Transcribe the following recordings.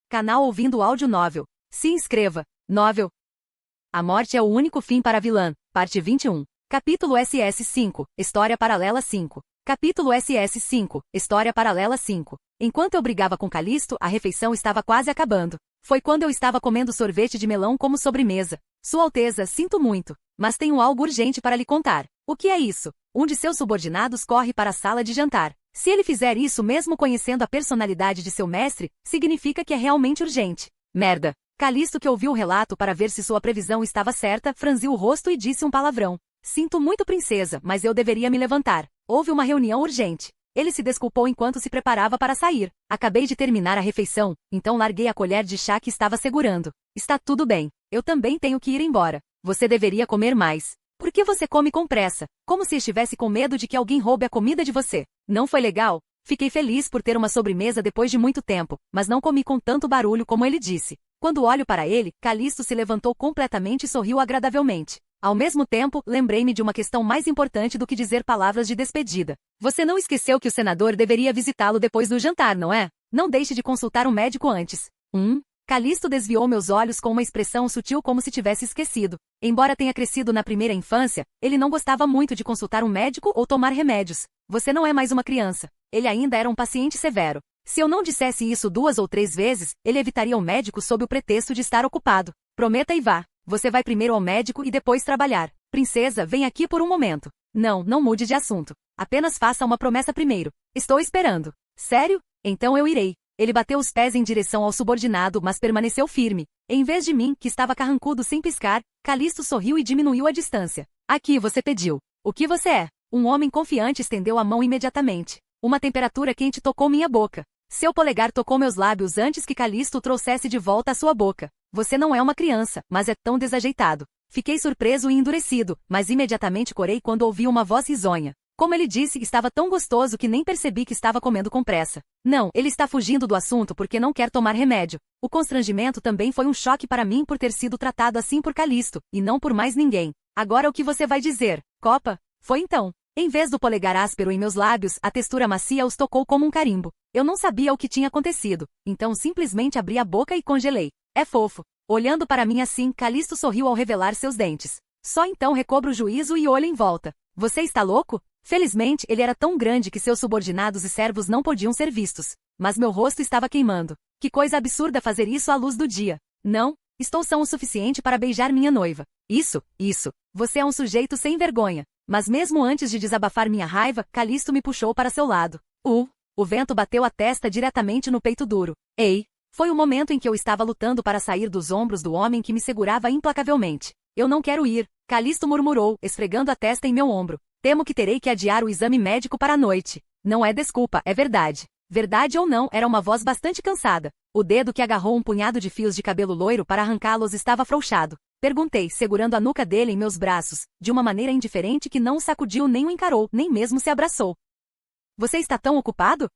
Canal Ouvindo Áudio Novel. Se inscreva. Novel. A morte é o único fim para a vilã. Parte 21. Capítulo SS5. História paralela 5. Capítulo SS5. História paralela 5. Enquanto eu brigava com Calisto, a refeição estava quase acabando. Foi quando eu estava comendo sorvete de melão como sobremesa. Sua Alteza, sinto muito, mas tenho algo urgente para lhe contar. O que é isso? Um de seus subordinados corre para a sala de jantar. Se ele fizer isso mesmo conhecendo a personalidade de seu mestre, significa que é realmente urgente. Merda. Calisto, que ouviu o relato para ver se sua previsão estava certa, franziu o rosto e disse um palavrão. Sinto muito, princesa, mas eu deveria me levantar. Houve uma reunião urgente. Ele se desculpou enquanto se preparava para sair. Acabei de terminar a refeição, então larguei a colher de chá que estava segurando. Está tudo bem. Eu também tenho que ir embora. Você deveria comer mais. Por que você come com pressa? Como se estivesse com medo de que alguém roube a comida de você. Não foi legal? Fiquei feliz por ter uma sobremesa depois de muito tempo, mas não comi com tanto barulho como ele disse. Quando olho para ele, Calisto se levantou completamente e sorriu agradavelmente. Ao mesmo tempo, lembrei-me de uma questão mais importante do que dizer palavras de despedida. Você não esqueceu que o senador deveria visitá-lo depois do jantar, não é? Não deixe de consultar um médico antes. Calisto desviou meus olhos com uma expressão sutil como se tivesse esquecido. Embora tenha crescido na primeira infância, ele não gostava muito de consultar um médico ou tomar remédios. Você não é mais uma criança. Ele ainda era um paciente severo. Se eu não dissesse isso 2 ou 3 vezes, ele evitaria o médico sob o pretexto de estar ocupado. Prometa e vá. Você vai primeiro ao médico e depois trabalhar. Princesa, vem aqui por um momento. Não mude de assunto. Apenas faça uma promessa primeiro. Estou esperando. Sério? Então eu irei. Ele bateu os pés em direção ao subordinado, mas permaneceu firme. Em vez de mim, que estava carrancudo sem piscar, Calisto sorriu e diminuiu a distância. Aqui você pediu. O que você é? Um homem confiante estendeu a mão imediatamente. Uma temperatura quente tocou minha boca. Seu polegar tocou meus lábios antes que Calisto o trouxesse de volta à sua boca. Você não é uma criança, mas é tão desajeitado. Fiquei surpreso e endurecido, mas imediatamente corei quando ouvi uma voz risonha. Como ele disse, estava tão gostoso que nem percebi que estava comendo com pressa. Não, ele está fugindo do assunto porque não quer tomar remédio. O constrangimento também foi um choque para mim por ter sido tratado assim por Calisto, e não por mais ninguém. Agora o que você vai dizer? Copa? Foi então. Em vez do polegar áspero em meus lábios, a textura macia os tocou como um carimbo. Eu não sabia o que tinha acontecido, então simplesmente abri a boca e congelei. É fofo. Olhando para mim assim, Calisto sorriu ao revelar seus dentes. Só então recobro o juízo e olho em volta. Você está louco? Felizmente, ele era tão grande que seus subordinados e servos não podiam ser vistos. Mas meu rosto estava queimando. Que coisa absurda fazer isso à luz do dia. Não, estou são o suficiente para beijar minha noiva. Isso. Você é um sujeito sem vergonha. Mas mesmo antes de desabafar minha raiva, Calisto me puxou para seu lado. O vento bateu a testa diretamente no peito duro. Ei! Foi o momento em que eu estava lutando para sair dos ombros do homem que me segurava implacavelmente. Eu não quero ir, Calisto murmurou, esfregando a testa em meu ombro. Temo que terei que adiar o exame médico para a noite. Não é desculpa, é verdade. Verdade ou não, era uma voz bastante cansada. O dedo que agarrou um punhado de fios de cabelo loiro para arrancá-los estava afrouxado. Perguntei, segurando a nuca dele em meus braços, de uma maneira indiferente que não o sacudiu nem o encarou, nem mesmo se abraçou. Você está tão ocupado?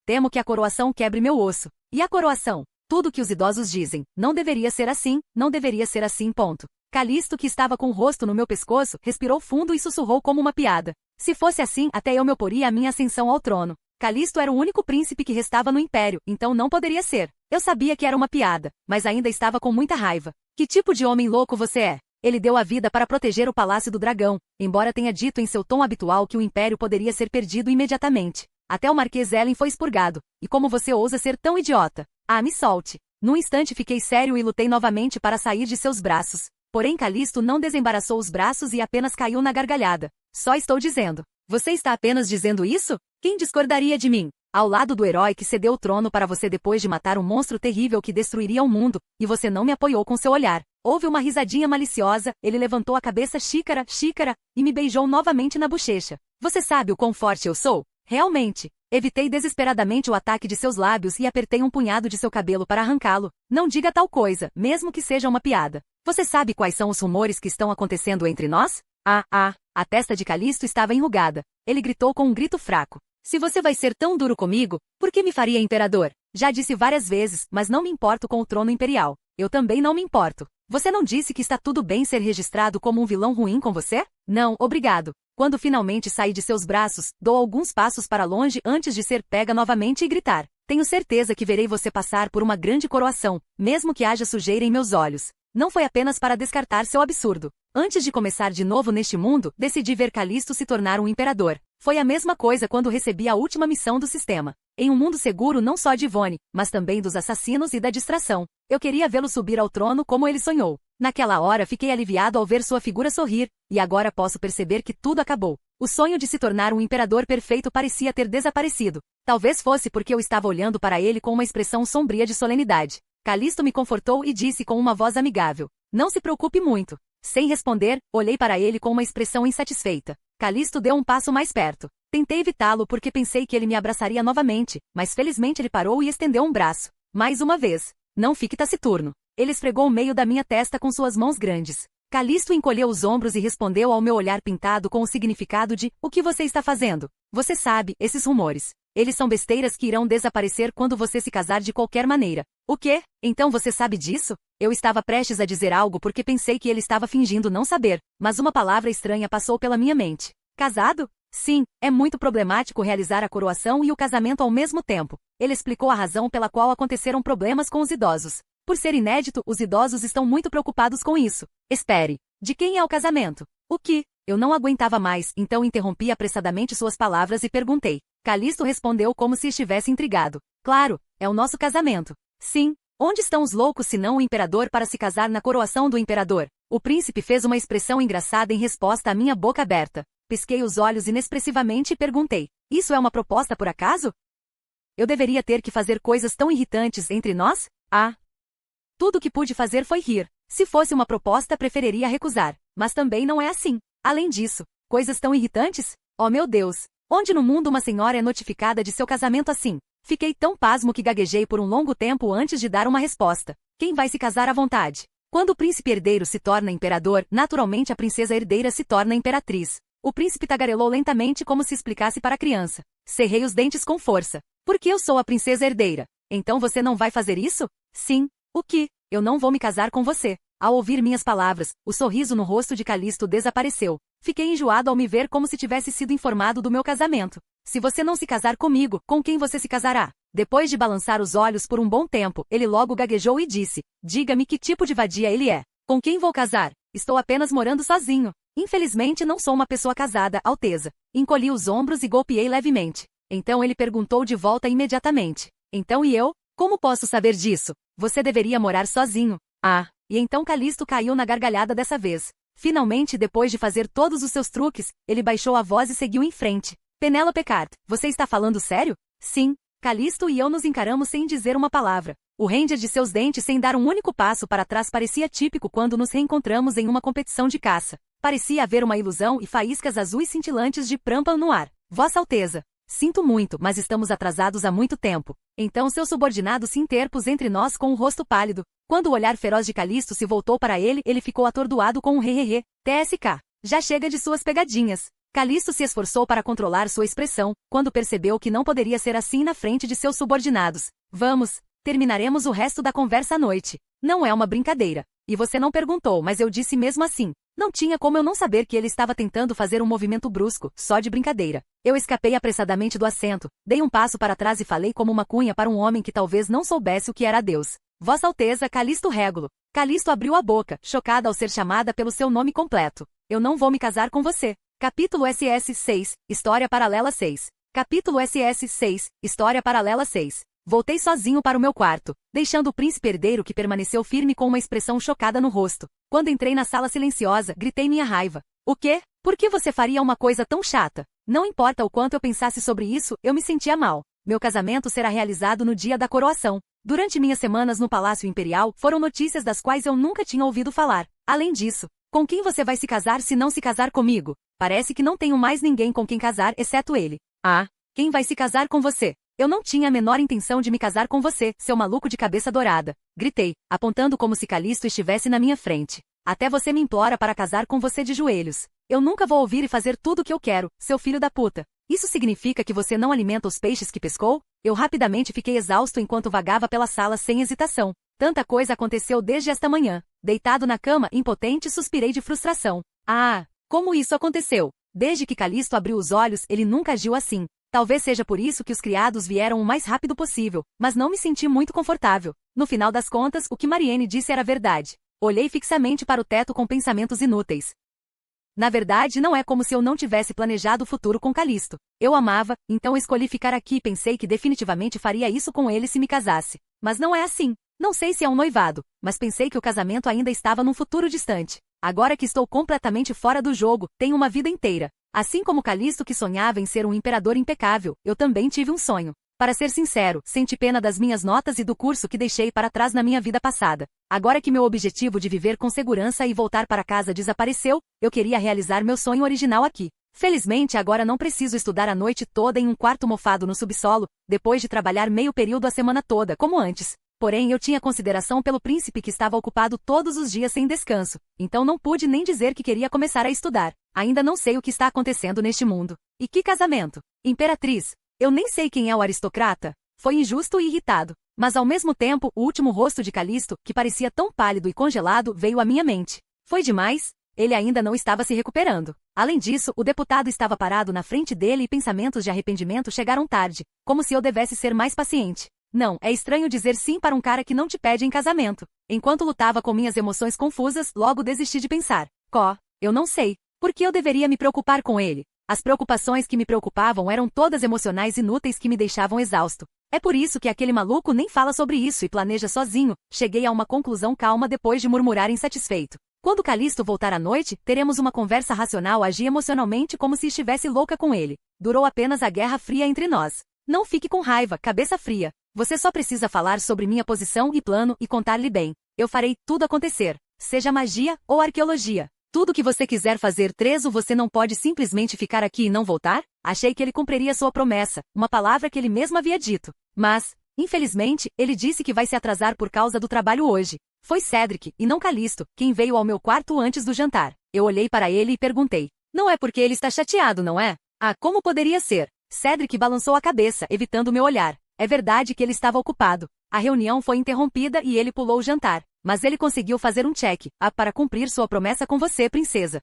Temo que a coroação quebre meu osso. E a coroação? Tudo que os idosos dizem. Não deveria ser assim, não deveria ser assim, ponto. Calisto, que estava com o rosto no meu pescoço, respirou fundo e sussurrou como uma piada. Se fosse assim, até eu me oporia à minha ascensão ao trono. Calisto era o único príncipe que restava no império, então não poderia ser. Eu sabia que era uma piada, mas ainda estava com muita raiva. Que tipo de homem louco você é? Ele deu a vida para proteger o Palácio do Dragão, embora tenha dito em seu tom habitual que o império poderia ser perdido imediatamente. Até o Marquês Ellen foi expurgado. E como você ousa ser tão idiota? Me solte. Num instante fiquei sério e lutei novamente para sair de seus braços. Porém Calisto não desembaraçou os braços e apenas caiu na gargalhada. Só estou dizendo. Você está apenas dizendo isso? Quem discordaria de mim? Ao lado do herói que cedeu o trono para você depois de matar um monstro terrível que destruiria o mundo, e você não me apoiou com seu olhar. Houve uma risadinha maliciosa, ele levantou a cabeça xícara, e me beijou novamente na bochecha. Você sabe o quão forte eu sou? Realmente. Evitei desesperadamente o ataque de seus lábios e apertei um punhado de seu cabelo para arrancá-lo. Não diga tal coisa, mesmo que seja uma piada. Você sabe quais são os rumores que estão acontecendo entre nós? A testa de Calisto estava enrugada. Ele gritou com um grito fraco. Se você vai ser tão duro comigo, por que me faria imperador? Já disse várias vezes, mas não me importo com o trono imperial. Eu também não me importo. Você não disse que está tudo bem ser registrado como um vilão ruim com você? Não, obrigado. Quando finalmente saí de seus braços, dou alguns passos para longe antes de ser pega novamente e gritar. Tenho certeza que verei você passar por uma grande coroação, mesmo que haja sujeira em meus olhos. Não foi apenas para descartar seu absurdo. Antes de começar de novo neste mundo, decidi ver Calisto se tornar um imperador. Foi a mesma coisa quando recebi a última missão do sistema. Em um mundo seguro não só de Yvonne, mas também dos assassinos e da distração. Eu queria vê-lo subir ao trono como ele sonhou. Naquela hora fiquei aliviado ao ver sua figura sorrir, e agora posso perceber que tudo acabou. O sonho de se tornar um imperador perfeito parecia ter desaparecido. Talvez fosse porque eu estava olhando para ele com uma expressão sombria de solenidade. Calisto me confortou e disse com uma voz amigável: "Não se preocupe muito." Sem responder, olhei para ele com uma expressão insatisfeita. Calisto deu um passo mais perto. Tentei evitá-lo porque pensei que ele me abraçaria novamente, mas felizmente ele parou e estendeu um braço. Mais uma vez. Não fique taciturno. Ele esfregou o meio da minha testa com suas mãos grandes. Calisto encolheu os ombros e respondeu ao meu olhar pintado com o significado de: "O que você está fazendo? Você sabe, esses rumores. Eles são besteiras que irão desaparecer quando você se casar de qualquer maneira." "O quê? Então você sabe disso?" Eu estava prestes a dizer algo porque pensei que ele estava fingindo não saber, mas uma palavra estranha passou pela minha mente. "Casado?" "Sim, é muito problemático realizar a coroação e o casamento ao mesmo tempo." Ele explicou a razão pela qual aconteceram problemas com os idosos. Por ser inédito, os idosos estão muito preocupados com isso. "Espere. De quem é o casamento?" "O que?" Eu não aguentava mais, então interrompi apressadamente suas palavras e perguntei. Calisto respondeu como se estivesse intrigado. "Claro, é o nosso casamento." "Sim. Onde estão os loucos senão o imperador para se casar na coroação do imperador?" O príncipe fez uma expressão engraçada em resposta à minha boca aberta. Pisquei os olhos inexpressivamente e perguntei: "Isso é uma proposta por acaso? Eu deveria ter que fazer coisas tão irritantes entre nós?" "Ah." Tudo o que pude fazer foi rir. Se fosse uma proposta, preferiria recusar. Mas também não é assim. Além disso, coisas tão irritantes? Oh meu Deus! Onde no mundo uma senhora é notificada de seu casamento assim? Fiquei tão pasmo que gaguejei por um longo tempo antes de dar uma resposta. Quem vai se casar à vontade? Quando o príncipe herdeiro se torna imperador, naturalmente a princesa herdeira se torna imperatriz. O príncipe tagarelou lentamente como se explicasse para a criança. Cerrei os dentes com força. "Porque eu sou a princesa herdeira. Então você não vai fazer isso?" "Sim." "O que?" "Eu não vou me casar com você." Ao ouvir minhas palavras, o sorriso no rosto de Calisto desapareceu. Fiquei enjoado ao me ver como se tivesse sido informado do meu casamento. "Se você não se casar comigo, com quem você se casará?" Depois de balançar os olhos por um bom tempo, ele logo gaguejou e disse: "Diga-me que tipo de vadia ele é." "Com quem vou casar? Estou apenas morando sozinho." "Infelizmente não sou uma pessoa casada, Alteza." Encolhi os ombros e golpeei levemente. Então ele perguntou de volta imediatamente: "Então e eu? Como posso saber disso?" "Você deveria morar sozinho." "Ah." E então Calisto caiu na gargalhada dessa vez. Finalmente, depois de fazer todos os seus truques, ele baixou a voz e seguiu em frente. "Penélope Cart, você está falando sério?" "Sim." Calisto e eu nos encaramos sem dizer uma palavra. O ranger de seus dentes sem dar um único passo para trás parecia típico quando nos reencontramos em uma competição de caça. Parecia haver uma ilusão e faíscas azuis cintilantes de Prampa no ar. "Vossa Alteza." "Sinto muito, mas estamos atrasados há muito tempo." Então seu subordinado se interpôs entre nós com o rosto pálido. Quando o olhar feroz de Calisto se voltou para ele, ele ficou atordoado com um hehehe. "TSK. Já chega de suas pegadinhas." Calisto se esforçou para controlar sua expressão, quando percebeu que não poderia ser assim na frente de seus subordinados. "Vamos. Terminaremos o resto da conversa à noite. Não é uma brincadeira. E você não perguntou, mas eu disse mesmo assim. Não tinha como eu não saber que ele estava tentando fazer um movimento brusco, só de brincadeira. Eu escapei apressadamente do assento, dei um passo para trás e falei como uma cunha para um homem que talvez não soubesse o que era Deus. "Vossa Alteza Calisto Régulo." Calisto abriu a boca, chocada ao ser chamada pelo seu nome completo. "Eu não vou me casar com você." Capítulo SS 6, História Paralela 6. Capítulo SS 6, História Paralela 6. Voltei sozinho para o meu quarto, deixando o príncipe herdeiro que permaneceu firme com uma expressão chocada no rosto. Quando entrei na sala silenciosa, gritei minha raiva. "O quê? Por que você faria uma coisa tão chata?" Não importa o quanto eu pensasse sobre isso, eu me sentia mal. Meu casamento será realizado no dia da coroação. Durante minhas semanas no Palácio Imperial, foram notícias das quais eu nunca tinha ouvido falar. Além disso, com quem você vai se casar se não se casar comigo? Parece que não tenho mais ninguém com quem casar, exceto ele. "Ah, quem vai se casar com você?" "Eu não tinha a menor intenção de me casar com você, seu maluco de cabeça dourada." Gritei, apontando como se Calisto estivesse na minha frente. "Até você me implora para casar com você de joelhos. Eu nunca vou ouvir e fazer tudo o que eu quero, seu filho da puta. Isso significa que você não alimenta os peixes que pescou?" Eu rapidamente fiquei exausto enquanto vagava pela sala sem hesitação. Tanta coisa aconteceu desde esta manhã. Deitado na cama, impotente, suspirei de frustração. "Ah, como isso aconteceu?" Desde que Calisto abriu os olhos, ele nunca agiu assim. Talvez seja por isso que os criados vieram o mais rápido possível, mas não me senti muito confortável. No final das contas, o que Marianne disse era verdade. Olhei fixamente para o teto com pensamentos inúteis. Na verdade, não é como se eu não tivesse planejado o futuro com Calisto. Eu amava, então escolhi ficar aqui e pensei que definitivamente faria isso com ele se me casasse. Mas não é assim. Não sei se é um noivado, mas pensei que o casamento ainda estava num futuro distante. Agora que estou completamente fora do jogo, tenho uma vida inteira. Assim como Calisto que sonhava em ser um imperador impecável, eu também tive um sonho. Para ser sincero, senti pena das minhas notas e do curso que deixei para trás na minha vida passada. Agora que meu objetivo de viver com segurança e voltar para casa desapareceu, eu queria realizar meu sonho original aqui. Felizmente agora não preciso estudar a noite toda em um quarto mofado no subsolo, depois de trabalhar meio período a semana toda, como antes. Porém, eu tinha consideração pelo príncipe que estava ocupado todos os dias sem descanso, então não pude nem dizer que queria começar a estudar. Ainda não sei o que está acontecendo neste mundo. E que casamento? Imperatriz. Eu nem sei quem é o aristocrata. Foi injusto e irritado. Mas ao mesmo tempo, o último rosto de Calisto, que parecia tão pálido e congelado, veio à minha mente. Foi demais? Ele ainda não estava se recuperando. Além disso, o deputado estava parado na frente dele e pensamentos de arrependimento chegaram tarde, como se eu devesse ser mais paciente. Não, é estranho dizer sim para um cara que não te pede em casamento. Enquanto lutava com minhas emoções confusas, logo desisti de pensar. Eu não sei. Por que eu deveria me preocupar com ele? As preocupações que me preocupavam eram todas emocionais inúteis que me deixavam exausto. É por isso que aquele maluco nem fala sobre isso e planeja sozinho. Cheguei a uma conclusão calma depois de murmurar insatisfeito. Quando Calisto voltar à noite, teremos uma conversa racional. Agi emocionalmente como se estivesse louca com ele. Durou apenas a guerra fria entre nós. Não fique com raiva, cabeça fria. Você só precisa falar sobre minha posição e plano e contar-lhe bem. Eu farei tudo acontecer. Seja magia ou arqueologia. Tudo que você quiser fazer. Trezo, você não pode simplesmente ficar aqui e não voltar? Achei que ele cumpriria sua promessa, uma palavra que ele mesmo havia dito. Mas, infelizmente, ele disse que vai se atrasar por causa do trabalho hoje. Foi Cedric, e não Calisto, quem veio ao meu quarto antes do jantar. Eu olhei para ele e perguntei. Não é porque ele está chateado, não é? Ah, como poderia ser? Cedric balançou a cabeça, evitando meu olhar. É verdade que ele estava ocupado. A reunião foi interrompida e ele pulou o jantar. Mas ele conseguiu fazer um check para cumprir sua promessa com você, princesa.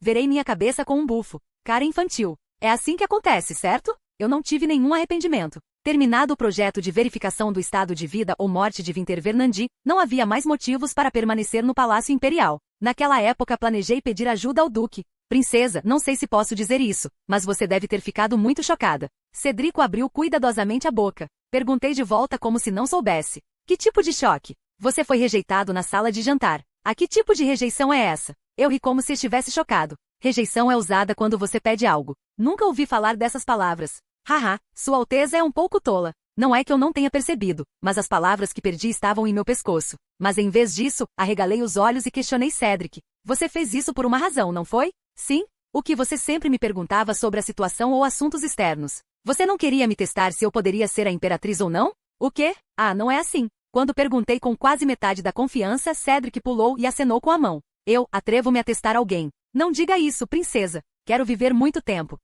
Verei minha cabeça com um bufo. Cara infantil. É assim que acontece, certo? Eu não tive nenhum arrependimento. Terminado o projeto de verificação do estado de vida ou morte de Winter Vernandi, não havia mais motivos para permanecer no Palácio Imperial. Naquela época planejei pedir ajuda ao Duque. Princesa, não sei se posso dizer isso, mas você deve ter ficado muito chocada. Cedrico abriu cuidadosamente a boca. Perguntei de volta como se não soubesse. Que tipo de choque? Você foi rejeitado na sala de jantar. A que tipo de rejeição é essa? Eu ri como se estivesse chocado. Rejeição é usada quando você pede algo. Nunca ouvi falar dessas palavras. Haha, Sua Alteza é um pouco tola. Não é que eu não tenha percebido, mas as palavras que perdi estavam em meu pescoço. Mas em vez disso, arregalei os olhos e questionei Cedric. Você fez isso por uma razão, não foi? Sim? O que você sempre me perguntava sobre a situação ou assuntos externos. Você não queria me testar se eu poderia ser a imperatriz ou não? O quê? Ah, não é assim. Quando perguntei com quase metade da confiança, Cedric pulou e acenou com a mão. Eu atrevo-me a testar alguém. Não diga isso, princesa. Quero viver muito tempo.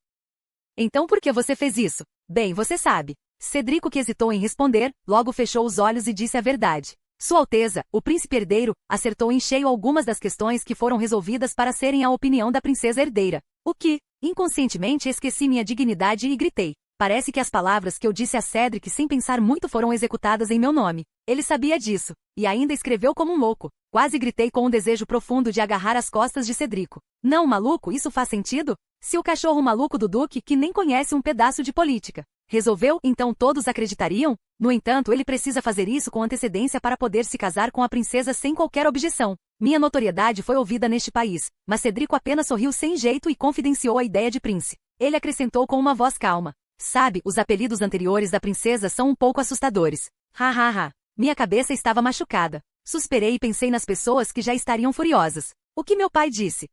Então por que você fez isso? Bem, você sabe. Cedrico, que hesitou em responder, logo fechou os olhos e disse a verdade. Sua Alteza, o príncipe herdeiro, acertou em cheio algumas das questões que foram resolvidas para serem a opinião da princesa herdeira. O que? Inconscientemente esqueci minha dignidade e gritei. Parece que as palavras que eu disse a Cedric sem pensar muito foram executadas em meu nome. Ele sabia disso. E ainda escreveu como um louco. Quase gritei com um desejo profundo de agarrar as costas de Cedrico. Não, maluco, isso faz sentido? Se o cachorro maluco do Duque, que nem conhece um pedaço de política, resolveu, então todos acreditariam? No entanto, ele precisa fazer isso com antecedência para poder se casar com a princesa sem qualquer objeção. Minha notoriedade foi ouvida neste país, mas Cedrico apenas sorriu sem jeito e confidenciou a ideia de príncipe. Ele acrescentou com uma voz calma. Sabe, os apelidos anteriores da princesa são um pouco assustadores. Minha cabeça estava machucada. Suspirei e pensei nas pessoas que já estariam furiosas. O que meu pai disse?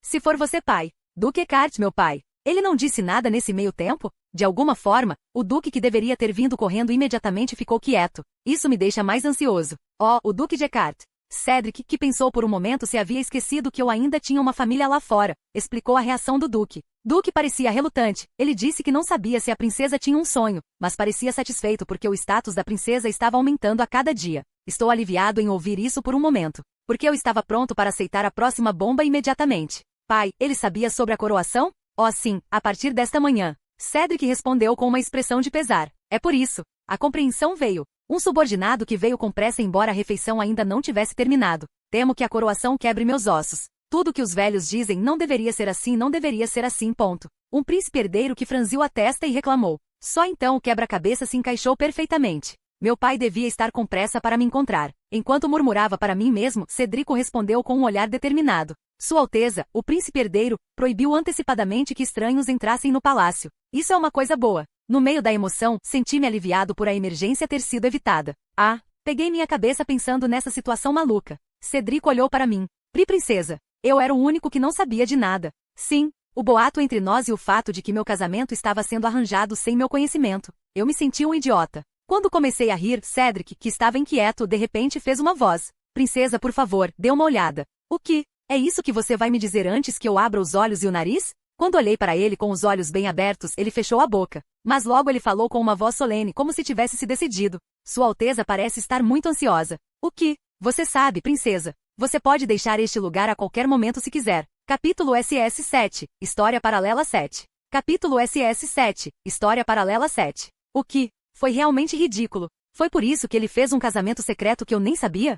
Se for você pai. Duque Eckhart, meu pai. Ele não disse nada nesse meio tempo? De alguma forma, o Duque, que deveria ter vindo correndo imediatamente, ficou quieto. Isso me deixa mais ansioso. O Duque de Eckhart. Cedric, que pensou por um momento se havia esquecido que eu ainda tinha uma família lá fora, explicou a reação do Duque. Duque parecia relutante. Ele disse que não sabia se a princesa tinha um sonho, mas parecia satisfeito porque o status da princesa estava aumentando a cada dia. Estou aliviado em ouvir isso por um momento, porque eu estava pronto para aceitar a próxima bomba imediatamente. Pai, ele sabia sobre a coroação? Oh sim, a partir desta manhã. Cedric respondeu com uma expressão de pesar. É por isso. A compreensão veio. Um subordinado que veio com pressa embora a refeição ainda não tivesse terminado. Temo que a coroação quebre meus ossos. Tudo que os velhos dizem não deveria ser assim, não deveria ser assim, ponto. Um príncipe herdeiro que franziu a testa e reclamou. Só então o quebra-cabeça se encaixou perfeitamente. Meu pai devia estar com pressa para me encontrar. Enquanto murmurava para mim mesmo, Cedrico respondeu com um olhar determinado. Sua Alteza, o príncipe herdeiro, proibiu antecipadamente que estranhos entrassem no palácio. Isso é uma coisa boa. No meio da emoção, senti-me aliviado por a emergência ter sido evitada. Ah, peguei minha cabeça pensando nessa situação maluca. Cedrico olhou para mim. Princesa. Eu era o único que não sabia de nada. Sim, o boato entre nós e o fato de que meu casamento estava sendo arranjado sem meu conhecimento. Eu me senti um idiota. Quando comecei a rir, Cedric, que estava inquieto, de repente fez uma voz. Princesa, por favor, dê uma olhada. O que? É isso que você vai me dizer antes que eu abra os olhos e o nariz? Quando olhei para ele com os olhos bem abertos, ele fechou a boca. Mas logo ele falou com uma voz solene, como se tivesse se decidido. Sua Alteza parece estar muito ansiosa. O que? Você sabe, princesa. Você pode deixar este lugar a qualquer momento se quiser. Capítulo SS 7. História paralela 7. Capítulo SS 7. História paralela 7. O que? Foi realmente ridículo. Foi por isso que ele fez um casamento secreto que eu nem sabia?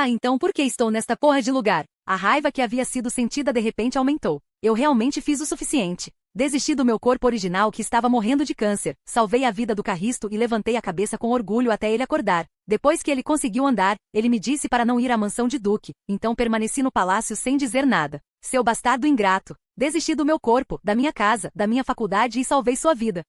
Então por que estou nesta porra de lugar? A raiva que havia sido sentida de repente aumentou. Eu realmente fiz o suficiente. Desisti do meu corpo original que estava morrendo de câncer, salvei a vida do Carristo e levantei a cabeça com orgulho até ele acordar. Depois que ele conseguiu andar, ele me disse para não ir à mansão de Duque, então permaneci no palácio sem dizer nada. Seu bastardo ingrato. Desisti do meu corpo, da minha casa, da minha faculdade e salvei sua vida.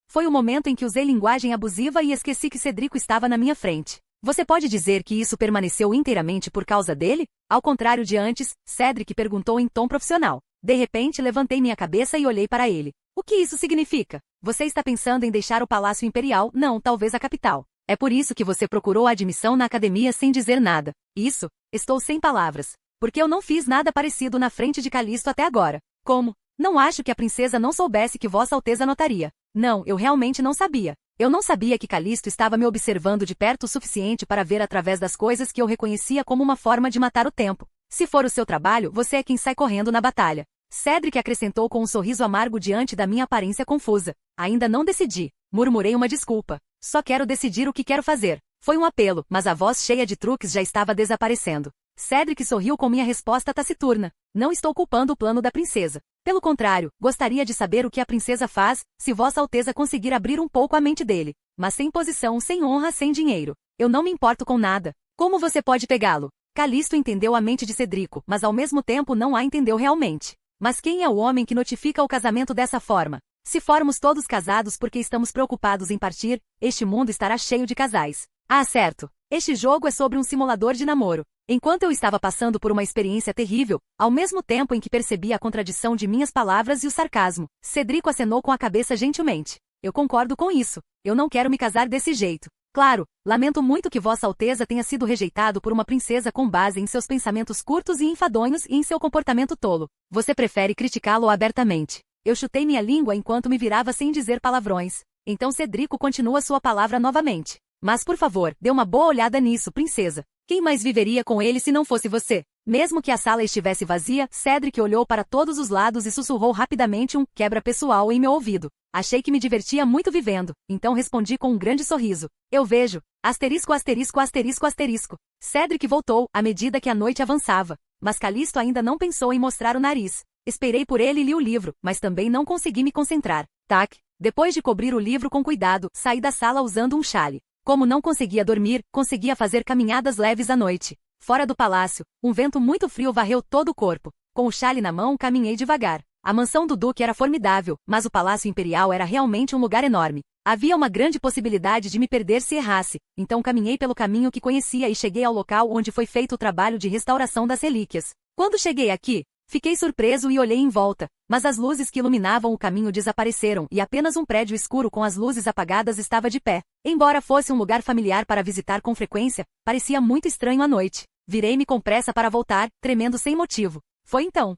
Foi o momento em que usei linguagem abusiva e esqueci que Cedrico estava na minha frente. Você pode dizer que isso permaneceu inteiramente por causa dele? Ao contrário de antes, Cedric perguntou em tom profissional. De repente levantei minha cabeça e olhei para ele. O que isso significa? Você está pensando em deixar o Palácio Imperial, não, talvez a capital. É por isso que você procurou a admissão na academia sem dizer nada. Isso, estou sem palavras. Porque eu não fiz nada parecido na frente de Calisto até agora. Como? Não acho que a princesa não soubesse que Vossa Alteza notaria. Não, eu realmente não sabia. Eu não sabia que Calisto estava me observando de perto o suficiente para ver através das coisas que eu reconhecia como uma forma de matar o tempo. Se for o seu trabalho, você é quem sai correndo na batalha. Cedric acrescentou com um sorriso amargo diante da minha aparência confusa. Ainda não decidi. Murmurei uma desculpa. Só quero decidir o que quero fazer. Foi um apelo, mas a voz cheia de truques já estava desaparecendo. Cedric sorriu com minha resposta taciturna. Não estou culpando o plano da princesa. Pelo contrário, gostaria de saber o que a princesa faz, se Vossa Alteza conseguir abrir um pouco a mente dele. Mas sem posição, sem honra, sem dinheiro. Eu não me importo com nada. Como você pode pegá-lo? Calisto entendeu a mente de Cedrico, mas ao mesmo tempo não a entendeu realmente. Mas quem é o homem que notifica o casamento dessa forma? Se formos todos casados porque estamos preocupados em partir, este mundo estará cheio de casais. Ah, certo. Este jogo é sobre um simulador de namoro. Enquanto eu estava passando por uma experiência terrível, ao mesmo tempo em que percebi a contradição de minhas palavras e o sarcasmo, Cedrico acenou com a cabeça gentilmente. Eu concordo com isso. Eu não quero me casar desse jeito. Claro, lamento muito que Vossa Alteza tenha sido rejeitado por uma princesa com base em seus pensamentos curtos e enfadonhos e em seu comportamento tolo. Você prefere criticá-lo abertamente. Eu chutei minha língua enquanto me virava sem dizer palavrões. Então Cedrico continua sua palavra novamente. Mas por favor, dê uma boa olhada nisso, princesa. Quem mais viveria com ele se não fosse você? Mesmo que a sala estivesse vazia, Cedric olhou para todos os lados e sussurrou rapidamente um quebra pessoal em meu ouvido. Achei que me divertia muito vivendo, então respondi com um grande sorriso. Eu vejo. Asterisco, asterisco, asterisco, asterisco. Cedric voltou, à medida que a noite avançava. Mas Calisto ainda não pensou em mostrar o nariz. Esperei por ele e li o livro, mas também não consegui me concentrar. Tac. Depois de cobrir o livro com cuidado, saí da sala usando um chale. Como não conseguia dormir, conseguia fazer caminhadas leves à noite. Fora do palácio, um vento muito frio varreu todo o corpo. Com o chale na mão, caminhei devagar. A mansão do duque era formidável, mas o palácio imperial era realmente um lugar enorme. Havia uma grande possibilidade de me perder se errasse, então caminhei pelo caminho que conhecia e cheguei ao local onde foi feito o trabalho de restauração das relíquias. Quando cheguei aqui, fiquei surpreso e olhei em volta, mas as luzes que iluminavam o caminho desapareceram e apenas um prédio escuro com as luzes apagadas estava de pé. Embora fosse um lugar familiar para visitar com frequência, parecia muito estranho à noite. Virei-me com pressa para voltar, tremendo sem motivo. Foi então.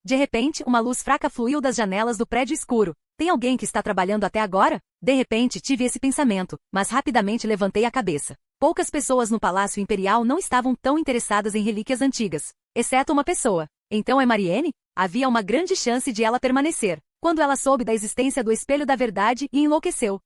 De repente, uma luz fraca fluiu das janelas do prédio escuro. Tem alguém que está trabalhando até agora? De repente tive esse pensamento, mas rapidamente levantei a cabeça. Poucas pessoas no Palácio Imperial não estavam tão interessadas em relíquias antigas, exceto uma pessoa. Então é Mariene? Havia uma grande chance de ela permanecer. Quando ela soube da existência do espelho da verdade e enlouqueceu.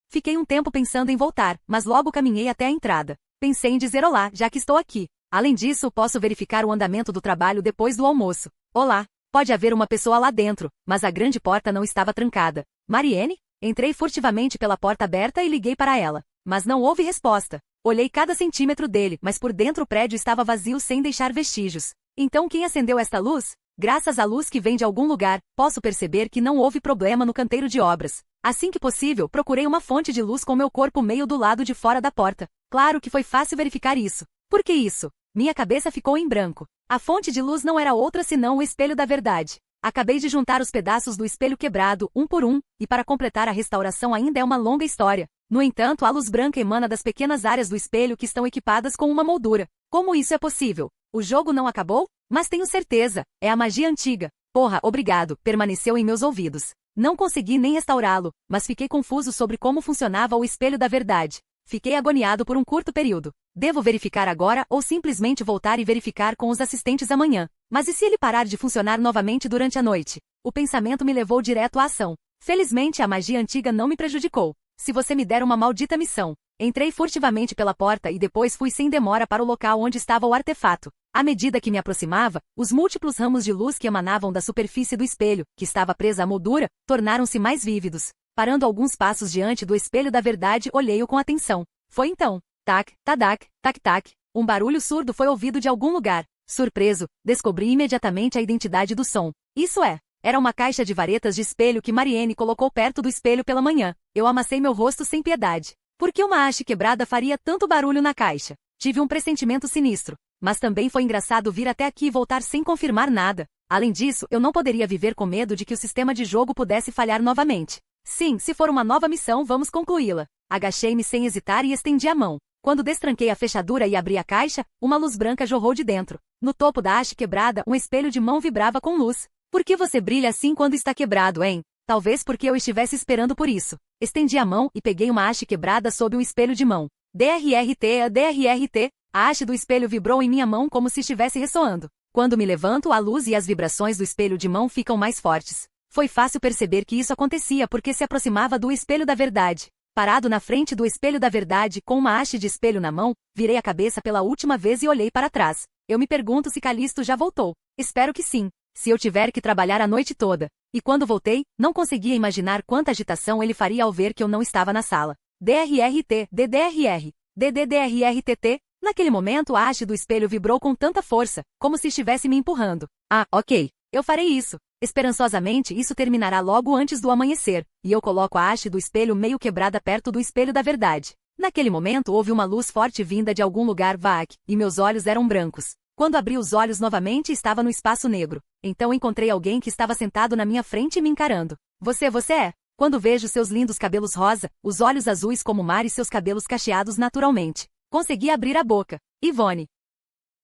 Fiquei um tempo pensando em voltar, mas logo caminhei até a entrada. Pensei em dizer olá, já que estou aqui. Além disso, posso verificar o andamento do trabalho depois do almoço. Olá. Pode haver uma pessoa lá dentro, mas a grande porta não estava trancada. Mariene? Entrei furtivamente pela porta aberta e liguei para ela. Mas não houve resposta. Olhei cada centímetro dele, mas por dentro o prédio estava vazio sem deixar vestígios. Então quem acendeu esta luz? Graças à luz que vem de algum lugar, posso perceber que não houve problema no canteiro de obras. Assim que possível, procurei uma fonte de luz com meu corpo meio do lado de fora da porta. Claro que foi fácil verificar isso. Por que isso? Minha cabeça ficou em branco. A fonte de luz não era outra senão o espelho da verdade. Acabei de juntar os pedaços do espelho quebrado, um por um, e para completar a restauração ainda é uma longa história. No entanto, a luz branca emana das pequenas áreas do espelho que estão equipadas com uma moldura. Como isso é possível? O jogo não acabou? Mas tenho certeza, é a magia antiga. Porra, obrigado, permaneceu em meus ouvidos. Não consegui nem restaurá-lo, mas fiquei confuso sobre como funcionava o espelho da verdade. Fiquei agoniado por um curto período. Devo verificar agora ou simplesmente voltar e verificar com os assistentes amanhã? Mas e se ele parar de funcionar novamente durante a noite? O pensamento me levou direto à ação. Felizmente a magia antiga não me prejudicou. Se você me der uma maldita missão. Entrei furtivamente pela porta e depois fui sem demora para o local onde estava o artefato. À medida que me aproximava, os múltiplos ramos de luz que emanavam da superfície do espelho, que estava presa à moldura, tornaram-se mais vívidos. Parando alguns passos diante do espelho da verdade, olhei-o com atenção. Foi então. Tac, tac, tac, tac. Um barulho surdo foi ouvido de algum lugar. Surpreso, descobri imediatamente a identidade do som. Isso é. Era uma caixa de varetas de espelho que Mariene colocou perto do espelho pela manhã. Eu amassei meu rosto sem piedade. Por que uma haste quebrada faria tanto barulho na caixa? Tive um pressentimento sinistro. Mas também foi engraçado vir até aqui e voltar sem confirmar nada. Além disso, eu não poderia viver com medo de que o sistema de jogo pudesse falhar novamente. Sim, se for uma nova missão, vamos concluí-la. Agachei-me sem hesitar e estendi a mão. Quando destranquei a fechadura e abri a caixa, uma luz branca jorrou de dentro. No topo da haste quebrada, um espelho de mão vibrava com luz. Por que você brilha assim quando está quebrado, hein? Talvez porque eu estivesse esperando por isso. Estendi a mão e peguei uma haste quebrada sob um espelho de mão. DRRT. A haste do espelho vibrou em minha mão como se estivesse ressoando. Quando me levanto, a luz e as vibrações do espelho de mão ficam mais fortes. Foi fácil perceber que isso acontecia porque se aproximava do espelho da verdade. Parado na frente do espelho da verdade, com uma haste de espelho na mão, virei a cabeça pela última vez e olhei para trás. Eu me pergunto se Calisto já voltou. Espero que sim. Se eu tiver que trabalhar a noite toda. E quando voltei, não conseguia imaginar quanta agitação ele faria ao ver que eu não estava na sala. DRRT, DDRR, DDDRRTT. Naquele momento a haste do espelho vibrou com tanta força, como se estivesse me empurrando. Ah, ok. Eu farei isso. Esperançosamente isso terminará logo antes do amanhecer, e eu coloco a haste do espelho meio quebrada perto do espelho da verdade. Naquele momento houve uma luz forte vinda de algum lugar vague, e meus olhos eram brancos. Quando abri os olhos novamente estava no espaço negro. Então encontrei alguém que estava sentado na minha frente e me encarando. Você é? Quando vejo seus lindos cabelos rosa, os olhos azuis como o mar e seus cabelos cacheados naturalmente. Consegui abrir a boca. Yvonne.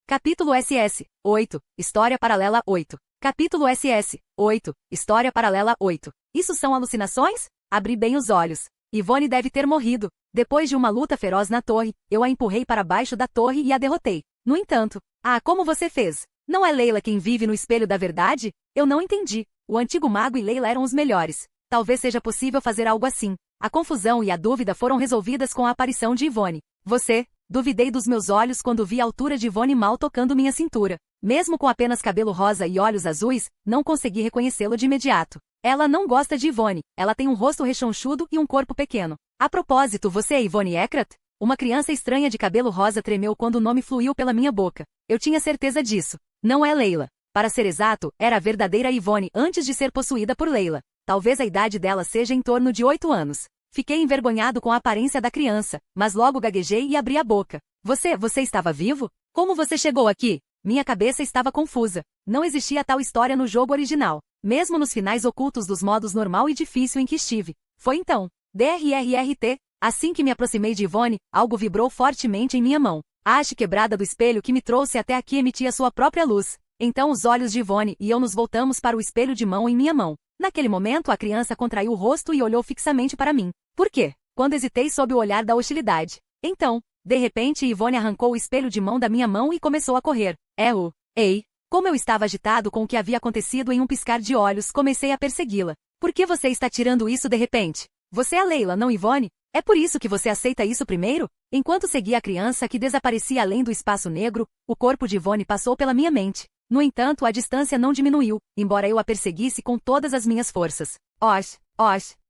Capítulo SS. 8. História paralela 8. Capítulo SS. 8. História paralela 8. Isso são alucinações? Abri bem os olhos. Yvonne deve ter morrido. Depois de uma luta feroz na torre, eu a empurrei para baixo da torre e a derrotei. No entanto, como você fez? Não é Leila quem vive no espelho da verdade? Eu não entendi. O antigo mago e Leila eram os melhores. Talvez seja possível fazer algo assim. A confusão e a dúvida foram resolvidas com a aparição de Yvonne. Você? Duvidei dos meus olhos quando vi a altura de Yvonne mal tocando minha cintura. Mesmo com apenas cabelo rosa e olhos azuis, não consegui reconhecê-lo de imediato. Ela não gosta de Yvonne. Ela tem um rosto rechonchudo e um corpo pequeno. A propósito, você é Yvonne Eckert? Uma criança estranha de cabelo rosa tremeu quando o nome fluiu pela minha boca. Eu tinha certeza disso. Não é Leila. Para ser exato, era a verdadeira Yvonne antes de ser possuída por Leila. Talvez a idade dela seja em torno de 8 anos. Fiquei envergonhado com a aparência da criança, mas logo gaguejei e abri a boca. Você estava vivo? Como você chegou aqui? Minha cabeça estava confusa. Não existia tal história no jogo original, mesmo nos finais ocultos dos modos normal e difícil em que estive. Foi então. DRRRT. Assim que me aproximei de Yvonne, algo vibrou fortemente em minha mão. A haste quebrada do espelho que me trouxe até aqui emitia sua própria luz. Então os olhos de Yvonne e eu nos voltamos para o espelho de mão em minha mão. Naquele momento a criança contraiu o rosto e olhou fixamente para mim. Por quê? Quando hesitei sob o olhar da hostilidade. Então, de repente Yvonne arrancou o espelho de mão da minha mão e começou a correr. Ei, Como eu estava agitado com o que havia acontecido em um piscar de olhos, comecei a persegui-la. Por que você está tirando isso de repente? Você é a Leila, não Yvonne? É por isso que você aceita isso primeiro? Enquanto seguia a criança que desaparecia além do espaço negro, o corpo de Yvonne passou pela minha mente. No entanto, a distância não diminuiu, embora eu a perseguisse com todas as minhas forças. Osh,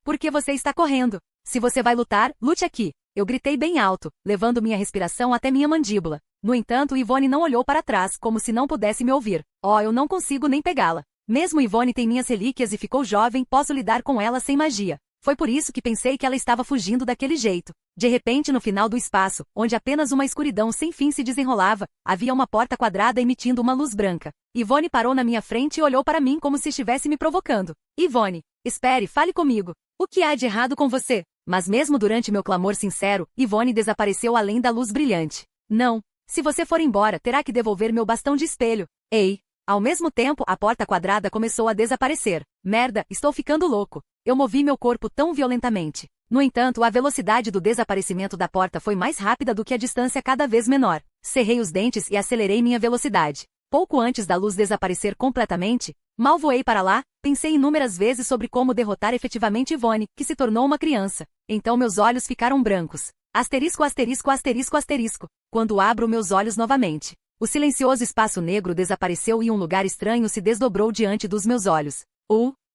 por que você está correndo? Se você vai lutar, lute aqui. Eu gritei bem alto, levando minha respiração até minha mandíbula. No entanto, Yvonne não olhou para trás, como se não pudesse me ouvir. Eu não consigo nem pegá-la. Mesmo Yvonne tem minhas relíquias e ficou jovem, posso lidar com ela sem magia. Foi por isso que pensei que ela estava fugindo daquele jeito. De repente, no final do espaço, onde apenas uma escuridão sem fim se desenrolava, havia uma porta quadrada emitindo uma luz branca. Yvonne parou na minha frente e olhou para mim como se estivesse me provocando. Yvonne, espere, fale comigo. O que há de errado com você? Mas mesmo durante meu clamor sincero, Yvonne desapareceu além da luz brilhante. Não. Se você for embora, terá que devolver meu bastão de espelho. Ei! Ao mesmo tempo, a porta quadrada começou a desaparecer. Merda, estou ficando louco. Eu movi meu corpo tão violentamente. No entanto, a velocidade do desaparecimento da porta foi mais rápida do que a distância cada vez menor. Cerrei os dentes e acelerei minha velocidade. Pouco antes da luz desaparecer completamente, mal voei para lá, pensei inúmeras vezes sobre como derrotar efetivamente Yvonne, que se tornou uma criança. Então meus olhos ficaram brancos. Asterisco, asterisco, asterisco, asterisco. Quando abro meus olhos novamente, o silencioso espaço negro desapareceu e um lugar estranho se desdobrou diante dos meus olhos.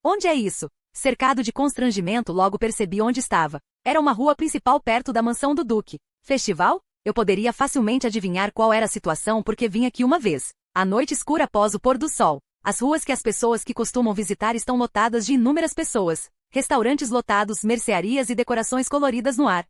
Onde é isso? Cercado de constrangimento, logo percebi onde estava. Era uma rua principal perto da mansão do Duque. Festival? Eu poderia facilmente adivinhar qual era a situação porque vim aqui uma vez. A noite escura após o pôr do sol. As ruas que as pessoas que costumam visitar estão lotadas de inúmeras pessoas. Restaurantes lotados, mercearias e decorações coloridas no ar.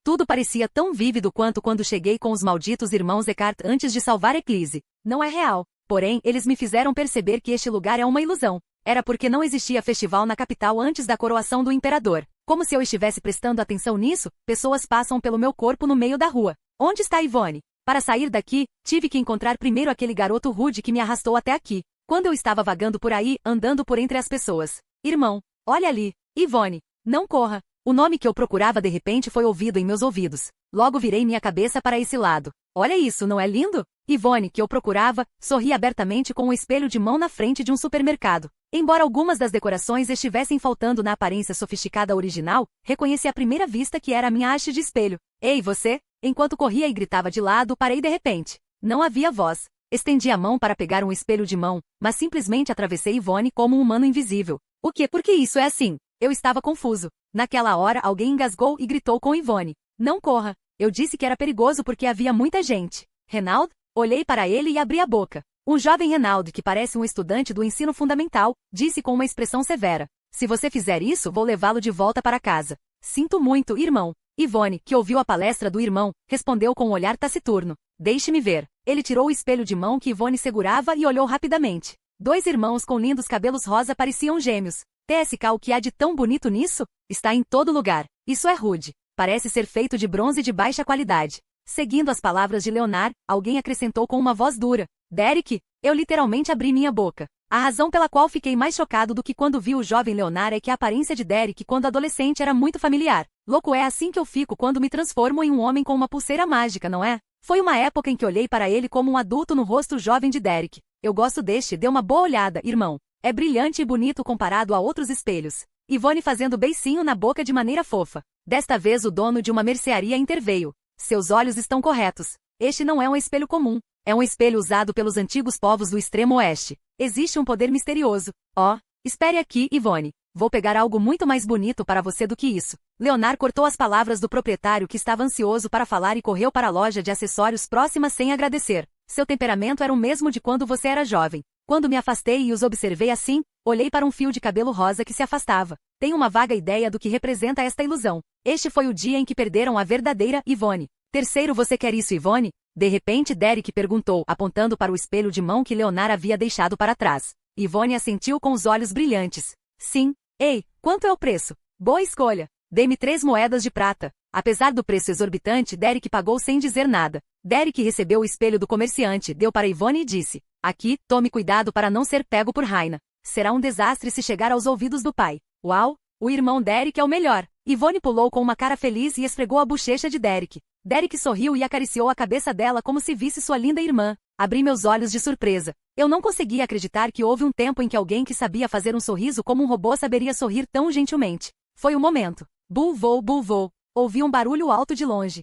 Tudo parecia tão vívido quanto quando cheguei com os malditos irmãos Eckhart antes de salvar Eclise. Não é real. Porém, eles me fizeram perceber que este lugar é uma ilusão. Era porque não existia festival na capital antes da coroação do imperador. Como se eu estivesse prestando atenção nisso, pessoas passam pelo meu corpo no meio da rua. Onde está Yvonne? Para sair daqui, tive que encontrar primeiro aquele garoto rude que me arrastou até aqui. Quando eu estava vagando por aí, andando por entre as pessoas. Irmão, olha ali. Yvonne, não corra. O nome que eu procurava de repente foi ouvido em meus ouvidos. Logo virei minha cabeça para esse lado. Olha isso, não é lindo? Yvonne, que eu procurava, sorri abertamente com um espelho de mão na frente de um supermercado. Embora algumas das decorações estivessem faltando na aparência sofisticada original, reconheci à primeira vista que era a minha haste de espelho. Ei, você! Enquanto corria e gritava de lado, parei de repente. Não havia voz. Estendi a mão para pegar um espelho de mão, mas simplesmente atravessei Yvonne como um humano invisível. O quê? Por que isso é assim? Eu estava confuso. Naquela hora alguém engasgou e gritou com Yvonne. Não corra. Eu disse que era perigoso porque havia muita gente. Renald? Olhei para ele e abri a boca. Um jovem Renald que parece um estudante do ensino fundamental, disse com uma expressão severa. Se você fizer isso, vou levá-lo de volta para casa. Sinto muito, irmão. Yvonne, que ouviu a palestra do irmão, respondeu com um olhar taciturno. Deixe-me ver. Ele tirou o espelho de mão que Yvonne segurava e olhou rapidamente. Dois irmãos com lindos cabelos rosa pareciam gêmeos. TSK, o que há de tão bonito nisso? Está em todo lugar. Isso é rude. Parece ser feito de bronze de baixa qualidade. Seguindo as palavras de Leonard, alguém acrescentou com uma voz dura. Derek? Eu literalmente abri minha boca. A razão pela qual fiquei mais chocado do que quando vi o jovem Leonard é que a aparência de Derek quando adolescente era muito familiar. Louco, é assim que eu fico quando me transformo em um homem com uma pulseira mágica, não é? Foi uma época em que olhei para ele como um adulto no rosto jovem de Derek. Eu gosto deste, dê uma boa olhada, irmão. É brilhante e bonito comparado a outros espelhos. Yvonne fazendo beicinho na boca de maneira fofa. Desta vez o dono de uma mercearia interveio. Seus olhos estão corretos. Este não é um espelho comum. É um espelho usado pelos antigos povos do extremo oeste. Existe um poder misterioso. Espere aqui, Yvonne. Vou pegar algo muito mais bonito para você do que isso. Leonard cortou as palavras do proprietário que estava ansioso para falar e correu para a loja de acessórios próxima sem agradecer. Seu temperamento era o mesmo de quando você era jovem. Quando me afastei e os observei assim, olhei para um fio de cabelo rosa que se afastava. Tenho uma vaga ideia do que representa esta ilusão. Este foi o dia em que perderam a verdadeira Yvonne. Terceiro, você quer isso, Yvonne? De repente Derek perguntou, apontando para o espelho de mão que Leonard havia deixado para trás. Yvonne assentiu com os olhos brilhantes. Sim. Ei, quanto é o preço? Boa escolha. Dê-me 3 moedas de prata. Apesar do preço exorbitante, Derek pagou sem dizer nada. Derek recebeu o espelho do comerciante, deu para Yvonne e disse. Aqui, tome cuidado para não ser pego por Raina. Será um desastre se chegar aos ouvidos do pai. Uau! O irmão Derek é o melhor. Yvonne pulou com uma cara feliz e esfregou a bochecha de Derek. Derek sorriu e acariciou a cabeça dela como se visse sua linda irmã. Abri meus olhos de surpresa. Eu não conseguia acreditar que houve um tempo em que alguém que sabia fazer um sorriso como um robô saberia sorrir tão gentilmente. Foi o momento. Bul-vou, bul-vou. Ouvi um barulho alto de longe.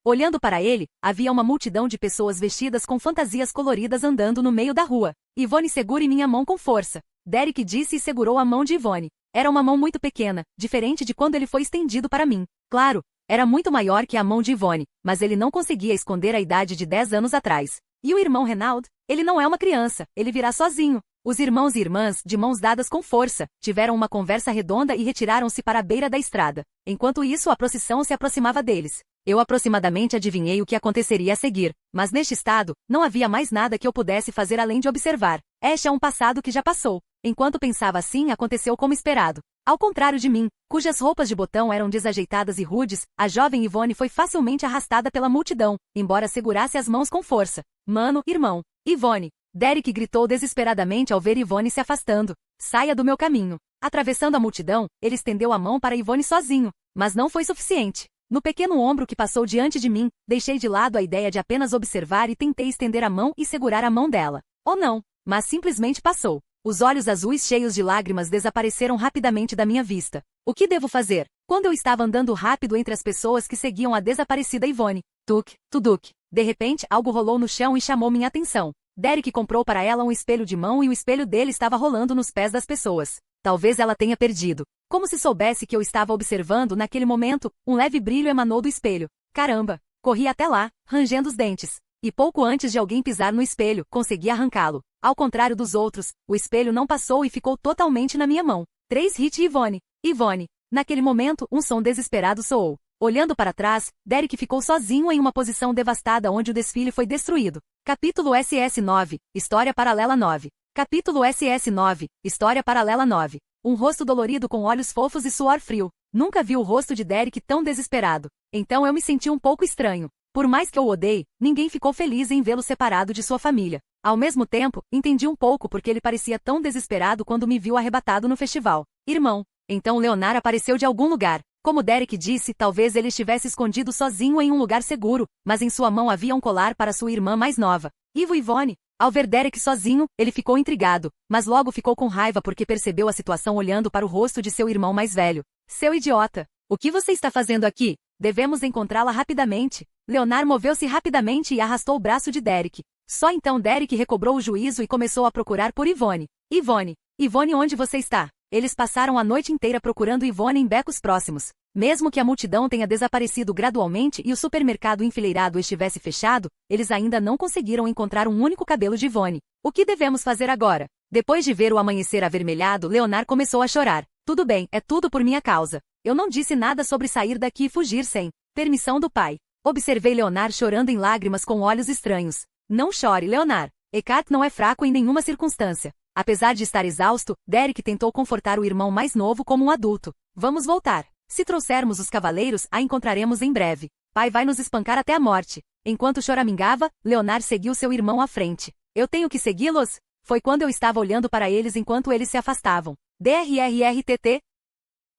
Olhando para ele, havia uma multidão de pessoas vestidas com fantasias coloridas andando no meio da rua. Yvonne, segure minha mão com força. Derek disse e segurou a mão de Yvonne. Era uma mão muito pequena, diferente de quando ele foi estendido para mim. Claro, era muito maior que a mão de Yvonne, mas ele não conseguia esconder a idade de 10 anos atrás. E o irmão Renaud? Ele não é uma criança, ele virá sozinho. Os irmãos e irmãs, de mãos dadas com força, tiveram uma conversa redonda e retiraram-se para a beira da estrada. Enquanto isso, a procissão se aproximava deles. Eu aproximadamente adivinhei o que aconteceria a seguir, mas neste estado, não havia mais nada que eu pudesse fazer além de observar. Este é um passado que já passou. Enquanto pensava assim, aconteceu como esperado. Ao contrário de mim, cujas roupas de botão eram desajeitadas e rudes, a jovem Yvonne foi facilmente arrastada pela multidão, embora segurasse as mãos com força. Mano, irmão. Yvonne. Derek gritou desesperadamente ao ver Yvonne se afastando. Saia do meu caminho. Atravessando a multidão, ele estendeu a mão para Yvonne sozinho, mas não foi suficiente. No pequeno ombro que passou diante de mim, deixei de lado a ideia de apenas observar e tentei estender a mão e segurar a mão dela. Ou não, mas simplesmente passou. Os olhos azuis cheios de lágrimas desapareceram rapidamente da minha vista. O que devo fazer? Quando eu estava andando rápido entre as pessoas que seguiam a desaparecida Yvonne. Tuk, tuduk. De repente, algo rolou no chão e chamou minha atenção. Derek comprou para ela um espelho de mão e o espelho dele estava rolando nos pés das pessoas. Talvez ela tenha perdido. Como se soubesse que eu estava observando naquele momento, um leve brilho emanou do espelho. Caramba! Corri até lá, rangendo os dentes. E pouco antes de alguém pisar no espelho, consegui arrancá-lo. Ao contrário dos outros, o espelho não passou e ficou totalmente na minha mão. 3 hit Yvonne. Yvonne. Naquele momento, um som desesperado soou. Olhando para trás, Derek ficou sozinho em uma posição devastada onde o desfile foi destruído. Capítulo SS9. História paralela 9. Capítulo SS9. História paralela 9. Um rosto dolorido com olhos fofos e suor frio. Nunca vi o rosto de Derek tão desesperado. Então eu me senti um pouco estranho. Por mais que eu o odeie, ninguém ficou feliz em vê-lo separado de sua família. Ao mesmo tempo, entendi um pouco porque ele parecia tão desesperado quando me viu arrebatado no festival. Irmão. Então Leonard apareceu de algum lugar. Como Derek disse, talvez ele estivesse escondido sozinho em um lugar seguro, mas em sua mão havia um colar para sua irmã mais nova. Ivo e Yvonne. Ao ver Derek sozinho, ele ficou intrigado, mas logo ficou com raiva porque percebeu a situação olhando para o rosto de seu irmão mais velho. Seu idiota! O que você está fazendo aqui? Devemos encontrá-la rapidamente. Leonard moveu-se rapidamente e arrastou o braço de Derek. Só então Derek recobrou o juízo e começou a procurar por Yvonne. Yvonne! Yvonne, onde você está? Eles passaram a noite inteira procurando Yvonne em becos próximos. Mesmo que a multidão tenha desaparecido gradualmente e o supermercado enfileirado estivesse fechado, eles ainda não conseguiram encontrar um único cabelo de Yvonne. O que devemos fazer agora? Depois de ver o amanhecer avermelhado, Leonard começou a chorar. Tudo bem, é tudo por minha causa. Eu não disse nada sobre sair daqui e fugir sem permissão do pai. Observei Leonard chorando em lágrimas com olhos estranhos. Não chore, Leonard. Eckhart não é fraco em nenhuma circunstância. Apesar de estar exausto, Derek tentou confortar o irmão mais novo como um adulto. Vamos voltar. Se trouxermos os cavaleiros, a encontraremos em breve. Pai vai nos espancar até a morte. Enquanto choramingava, Leonard seguiu seu irmão à frente. Eu tenho que segui-los? Foi quando eu estava olhando para eles enquanto eles se afastavam. DRRRTT.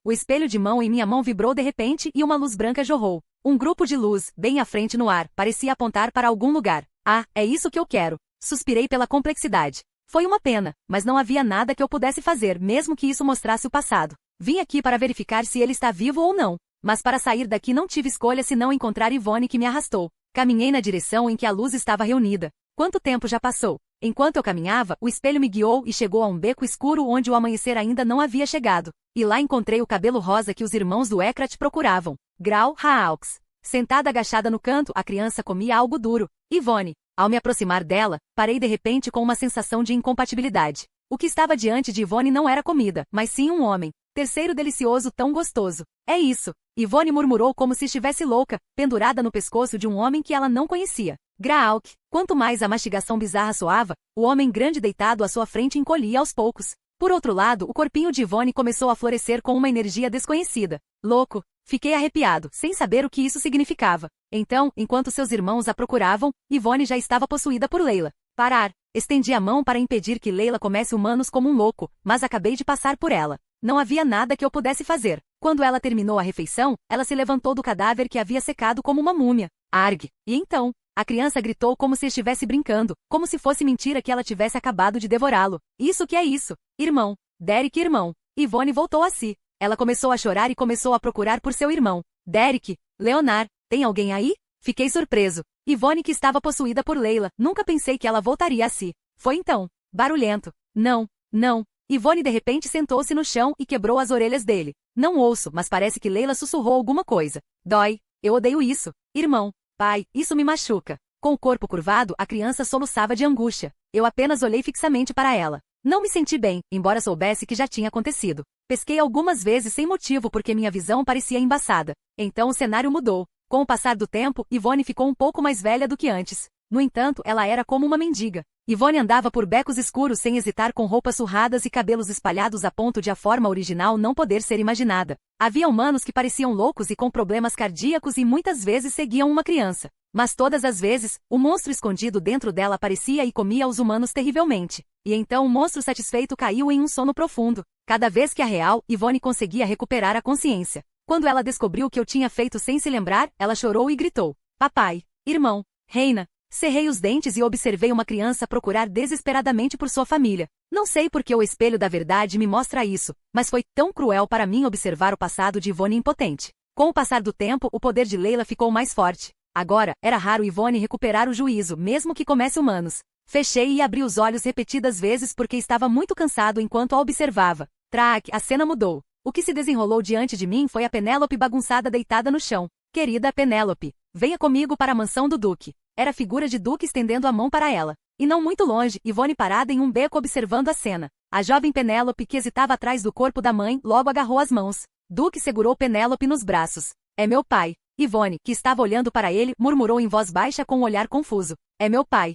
O espelho de mão em minha mão vibrou de repente e uma luz branca jorrou. Um grupo de luz, bem à frente no ar, parecia apontar para algum lugar. Ah, é isso que eu quero. Suspirei pela complexidade. Foi uma pena, mas não havia nada que eu pudesse fazer, mesmo que isso mostrasse o passado. Vim aqui para verificar se ele está vivo ou não. Mas para sair daqui não tive escolha senão encontrar Yvonne que me arrastou. Caminhei na direção em que a luz estava reunida. Quanto tempo já passou? Enquanto eu caminhava, o espelho me guiou e chegou a um beco escuro onde o amanhecer ainda não havia chegado. E lá encontrei o cabelo rosa que os irmãos do Eckhart procuravam. Grau Hawks. Sentada agachada no canto, a criança comia algo duro. Yvonne. Ao me aproximar dela, parei de repente com uma sensação de incompatibilidade. O que estava diante de Yvonne não era comida, mas sim um homem. Terceiro delicioso tão gostoso. É isso. Yvonne murmurou como se estivesse louca, pendurada no pescoço de um homem que ela não conhecia. Grauk. Quanto mais a mastigação bizarra soava, o homem grande deitado à sua frente encolhia aos poucos. Por outro lado, o corpinho de Yvonne começou a florescer com uma energia desconhecida. Louco. Fiquei arrepiado, sem saber o que isso significava. Então, enquanto seus irmãos a procuravam, Yvonne já estava possuída por Leila. Parar. Estendi a mão para impedir que Leila comesse humanos como um louco, mas acabei de passar por ela. Não havia nada que eu pudesse fazer. Quando ela terminou a refeição, ela se levantou do cadáver que havia secado como uma múmia. Arg! E então, a criança gritou como se estivesse brincando, como se fosse mentira que ela tivesse acabado de devorá-lo. Isso que é isso? Irmão. Derek, irmão. Yvonne voltou a si. Ela começou a chorar e começou a procurar por seu irmão. Derek. Leonard. Tem alguém aí? Fiquei surpreso. Yvonne, que estava possuída por Leila, nunca pensei que ela voltaria a si. Foi então. Barulhento. Não. Não. Yvonne de repente sentou-se no chão e quebrou as orelhas dele. Não ouço, mas parece que Leila sussurrou alguma coisa. Dói. Eu odeio isso. Irmão. Pai, isso me machuca. Com o corpo curvado, a criança soluçava de angústia. Eu apenas olhei fixamente para ela. Não me senti bem, embora soubesse que já tinha acontecido. Pesquei algumas vezes sem motivo porque minha visão parecia embaçada. Então o cenário mudou. Com o passar do tempo, Yvonne ficou um pouco mais velha do que antes. No entanto, ela era como uma mendiga. Yvonne andava por becos escuros sem hesitar, com roupas surradas e cabelos espalhados a ponto de a forma original não poder ser imaginada. Havia humanos que pareciam loucos e com problemas cardíacos e muitas vezes seguiam uma criança. Mas todas as vezes, o monstro escondido dentro dela aparecia e comia os humanos terrivelmente. E então o monstro satisfeito caiu em um sono profundo. Cada vez que a real, Yvonne conseguia recuperar a consciência. Quando ela descobriu o que eu tinha feito sem se lembrar, ela chorou e gritou. Papai, irmão, reina. Cerrei os dentes e observei uma criança procurar desesperadamente por sua família. Não sei por que o espelho da verdade me mostra isso, mas foi tão cruel para mim observar o passado de Yvonne impotente. Com o passar do tempo, o poder de Leila ficou mais forte. Agora, era raro Yvonne recuperar o juízo, mesmo que comesse humanos. Fechei e abri os olhos repetidas vezes porque estava muito cansado enquanto a observava. Traque, a cena mudou. O que se desenrolou diante de mim foi a Penélope bagunçada deitada no chão. Querida Penélope, venha comigo para a mansão do Duque. Era a figura de Duque estendendo a mão para ela. E não muito longe, Yvonne parada em um beco observando a cena. A jovem Penélope, que hesitava atrás do corpo da mãe, logo agarrou as mãos. Duque segurou Penélope nos braços. É meu pai. Yvonne, que estava olhando para ele, murmurou em voz baixa com um olhar confuso. É meu pai.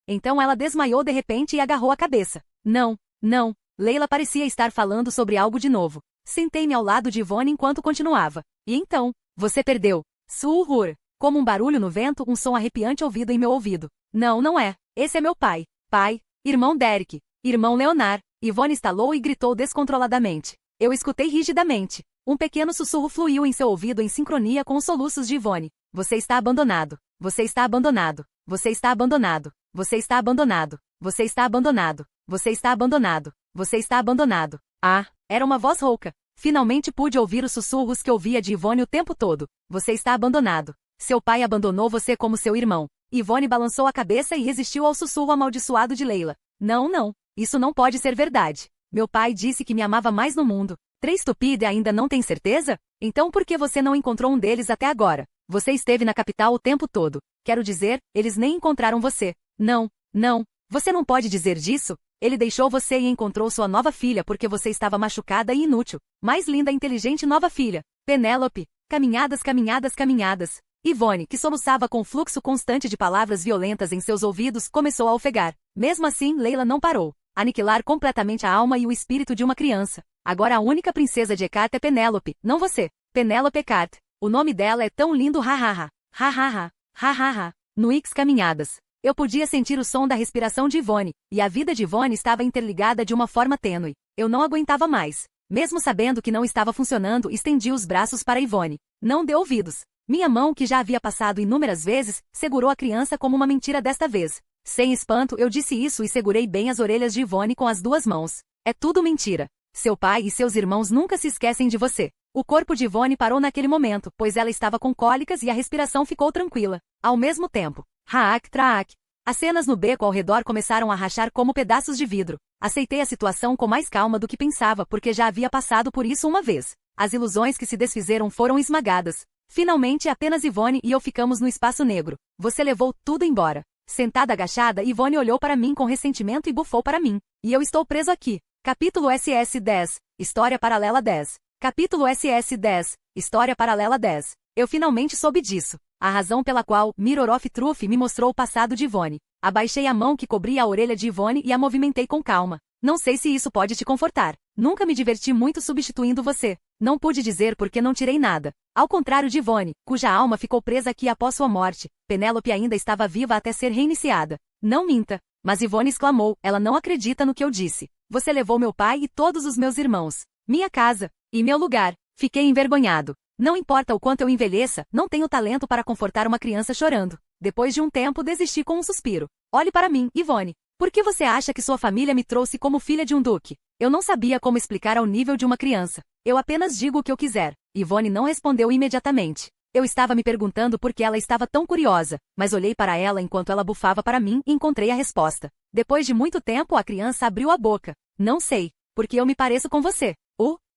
Então ela desmaiou de repente e agarrou a cabeça. Não, não. Leila parecia estar falando sobre algo de novo. Sentei-me ao lado de Yvonne enquanto continuava. E então? Você perdeu. Surrur. Como um barulho no vento, um som arrepiante ouvido em meu ouvido. Não, não é. Esse é meu pai. Pai. Irmão Derek. Irmão Leonard. Yvonne estalou e gritou descontroladamente. Eu escutei rigidamente. Um pequeno sussurro fluiu em seu ouvido em sincronia com os soluços de Yvonne. Você está abandonado. Você está abandonado. Você está abandonado. Você está abandonado. Você está abandonado. Você está abandonado. Você está abandonado. Ah, era uma voz rouca. Finalmente pude ouvir os sussurros que ouvia de Yvonne o tempo todo. Você está abandonado. Seu pai abandonou você como seu irmão. Yvonne balançou a cabeça e resistiu ao sussurro amaldiçoado de Leila. Não, não. Isso não pode ser verdade. Meu pai disse que me amava mais no mundo. Três Stupid ainda não tem certeza? Então por que você não encontrou um deles até agora? Você esteve na capital o tempo todo. Quero dizer, eles nem encontraram você. Não, não. Você não pode dizer disso? Ele deixou você e encontrou sua nova filha porque você estava machucada e inútil. Mais linda e inteligente nova filha. Penélope. Caminhadas, caminhadas, caminhadas. Yvonne, que soluçava com um fluxo constante de palavras violentas em seus ouvidos, começou a ofegar. Mesmo assim, Leila não parou. Aniquilar completamente a alma e o espírito de uma criança. Agora a única princesa de Ecarte é Penélope, não você. Penélope Ecarte. O nome dela é tão lindo, hahaha. Hahaha. Hahaha. Nuix caminhadas. Eu podia sentir o som da respiração de Yvonne, e a vida de Yvonne estava interligada de uma forma tênue. Eu não aguentava mais. Mesmo sabendo que não estava funcionando, estendi os braços para Yvonne. Não deu ouvidos. Minha mão, que já havia passado inúmeras vezes, segurou a criança como uma mentira desta vez. Sem espanto, eu disse isso e segurei bem as orelhas de Yvonne com as duas mãos. É tudo mentira. Seu pai e seus irmãos nunca se esquecem de você. O corpo de Yvonne parou naquele momento, pois ela estava com cólicas e a respiração ficou tranquila. Ao mesmo tempo. Raak, traak. As cenas no beco ao redor começaram a rachar como pedaços de vidro. Aceitei a situação com mais calma do que pensava, porque já havia passado por isso uma vez. As ilusões que se desfizeram foram esmagadas. Finalmente apenas Yvonne e eu ficamos no espaço negro. Você levou tudo embora. Sentada agachada, Yvonne olhou para mim com ressentimento e bufou para mim. E eu estou preso aqui. Capítulo SS-10. História paralela 10. Capítulo SS-10. História paralela 10. Eu finalmente soube disso. A razão pela qual Mirror of Truth me mostrou o passado de Yvonne. Abaixei a mão que cobria a orelha de Yvonne e a movimentei com calma. Não sei se isso pode te confortar. Nunca me diverti muito substituindo você. Não pude dizer porque não tirei nada. Ao contrário de Yvonne, cuja alma ficou presa aqui após sua morte, Penélope ainda estava viva até ser reiniciada. Não minta. Mas Yvonne exclamou, ela não acredita no que eu disse. Você levou meu pai e todos os meus irmãos. Minha casa. E meu lugar. Fiquei envergonhado. Não importa o quanto eu envelheça, não tenho talento para confortar uma criança chorando. Depois de um tempo, desisti com um suspiro. Olhe para mim, Yvonne. Por que você acha que sua família me trouxe como filha de um duque? Eu não sabia como explicar ao nível de uma criança. Eu apenas digo o que eu quiser. Yvonne não respondeu imediatamente. Eu estava me perguntando por que ela estava tão curiosa, mas olhei para ela enquanto ela bufava para mim e encontrei a resposta. Depois de muito tempo, a criança abriu a boca. Não sei, porque eu me pareço com você.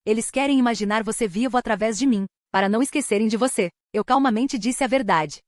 Eles querem imaginar você vivo através de mim, para não esquecerem de você. Eu calmamente disse a verdade.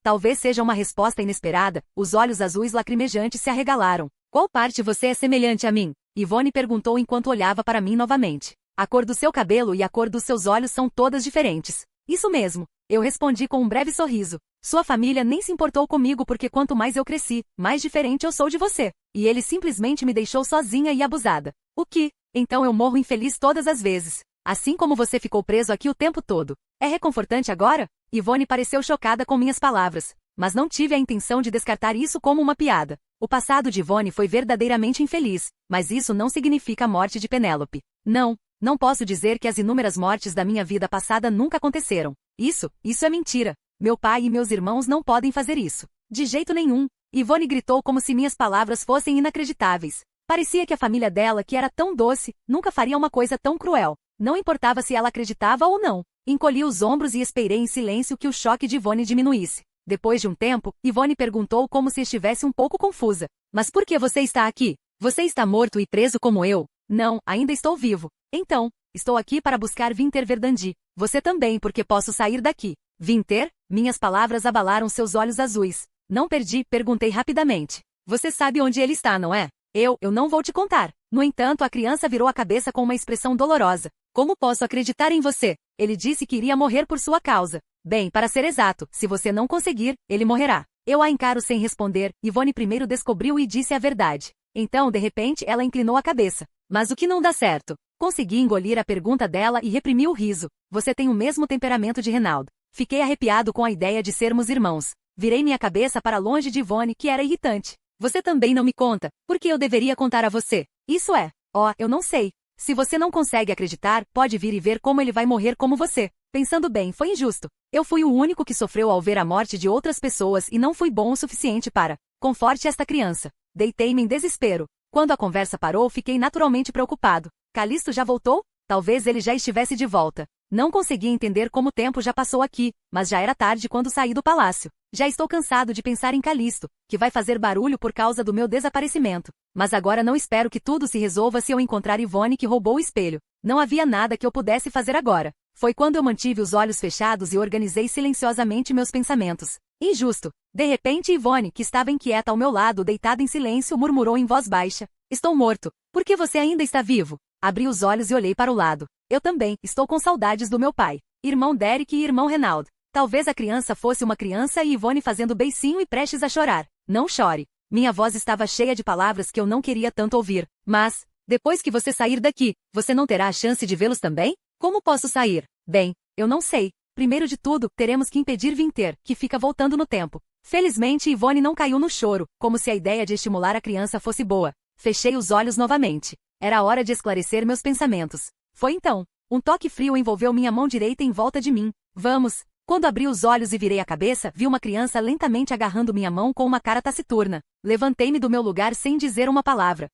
Talvez seja uma resposta inesperada, os olhos azuis lacrimejantes se arregalaram. Qual parte você é semelhante a mim? Yvonne perguntou enquanto olhava para mim novamente. A cor do seu cabelo e a cor dos seus olhos são todas diferentes. Isso mesmo, eu respondi com um breve sorriso. Sua família nem se importou comigo porque quanto mais eu cresci, mais diferente eu sou de você. E ele simplesmente me deixou sozinha e abusada. O que? Então eu morro infeliz todas as vezes. Assim como você ficou preso aqui o tempo todo. É reconfortante agora? Yvonne pareceu chocada com minhas palavras, mas não tive a intenção de descartar isso como uma piada. O passado de Yvonne foi verdadeiramente infeliz, mas isso não significa a morte de Penélope. Não posso dizer que as inúmeras mortes da minha vida passada nunca aconteceram. Isso é mentira. Meu pai e meus irmãos não podem fazer isso. De jeito nenhum. Yvonne gritou como se minhas palavras fossem inacreditáveis. Parecia que a família dela, que era tão doce, nunca faria uma coisa tão cruel. Não importava se ela acreditava ou não. Encolhi os ombros e esperei em silêncio que o choque de Yvonne diminuísse. Depois de um tempo, Yvonne perguntou como se estivesse um pouco confusa. Mas por que você está aqui? Você está morto e preso como eu? Não, ainda estou vivo. Então, estou aqui para buscar Winter Verdandi. Você também, porque posso sair daqui. Winter? Minhas palavras abalaram seus olhos azuis. Não perdi, perguntei rapidamente. Você sabe onde ele está, não é? Eu não vou te contar. No entanto, a criança virou a cabeça com uma expressão dolorosa. Como posso acreditar em você? Ele disse que iria morrer por sua causa. Bem, para ser exato, se você não conseguir, ele morrerá. Eu a encaro sem responder. Yvonne primeiro descobriu e disse a verdade. Então, de repente, ela inclinou a cabeça. Mas o que não dá certo? Consegui engolir a pergunta dela e reprimi o riso. Você tem o mesmo temperamento de Renaud. Fiquei arrepiado com a ideia de sermos irmãos. Virei minha cabeça para longe de Yvonne, que era irritante. Você também não me conta. Por que eu deveria contar a você? Isso é. Eu não sei. Se você não consegue acreditar, pode vir e ver como ele vai morrer como você. Pensando bem, foi injusto. Eu fui o único que sofreu ao ver a morte de outras pessoas e não fui bom o suficiente para conforte esta criança. Deitei-me em desespero. Quando a conversa parou, fiquei naturalmente preocupado. Calisto já voltou? Talvez ele já estivesse de volta. Não conseguia entender como o tempo já passou aqui, mas já era tarde quando saí do palácio. Já estou cansado de pensar em Calisto, que vai fazer barulho por causa do meu desaparecimento. Mas agora não espero que tudo se resolva se eu encontrar Yvonne que roubou o espelho. Não havia nada que eu pudesse fazer agora. Foi quando eu mantive os olhos fechados e organizei silenciosamente meus pensamentos. Injusto. De repente Yvonne, que estava inquieta ao meu lado, deitada em silêncio, murmurou em voz baixa. Estou morto. Por que você ainda está vivo? Abri os olhos e olhei para o lado. Eu também, estou com saudades do meu pai. Irmão Derek e irmão Renaud. Talvez a criança fosse uma criança e Yvonne fazendo beicinho e prestes a chorar. Não chore. Minha voz estava cheia de palavras que eu não queria tanto ouvir. Mas, depois que você sair daqui, você não terá a chance de vê-los também? Como posso sair? Bem, eu não sei. Primeiro de tudo, teremos que impedir Winter, que fica voltando no tempo. Felizmente Yvonne não caiu no choro, como se a ideia de estimular a criança fosse boa. Fechei os olhos novamente. Era hora de esclarecer meus pensamentos. Foi então. Um toque frio envolveu minha mão direita em volta de mim. Vamos. Quando abri os olhos e virei a cabeça, vi uma criança lentamente agarrando minha mão com uma cara taciturna. Levantei-me do meu lugar sem dizer uma palavra.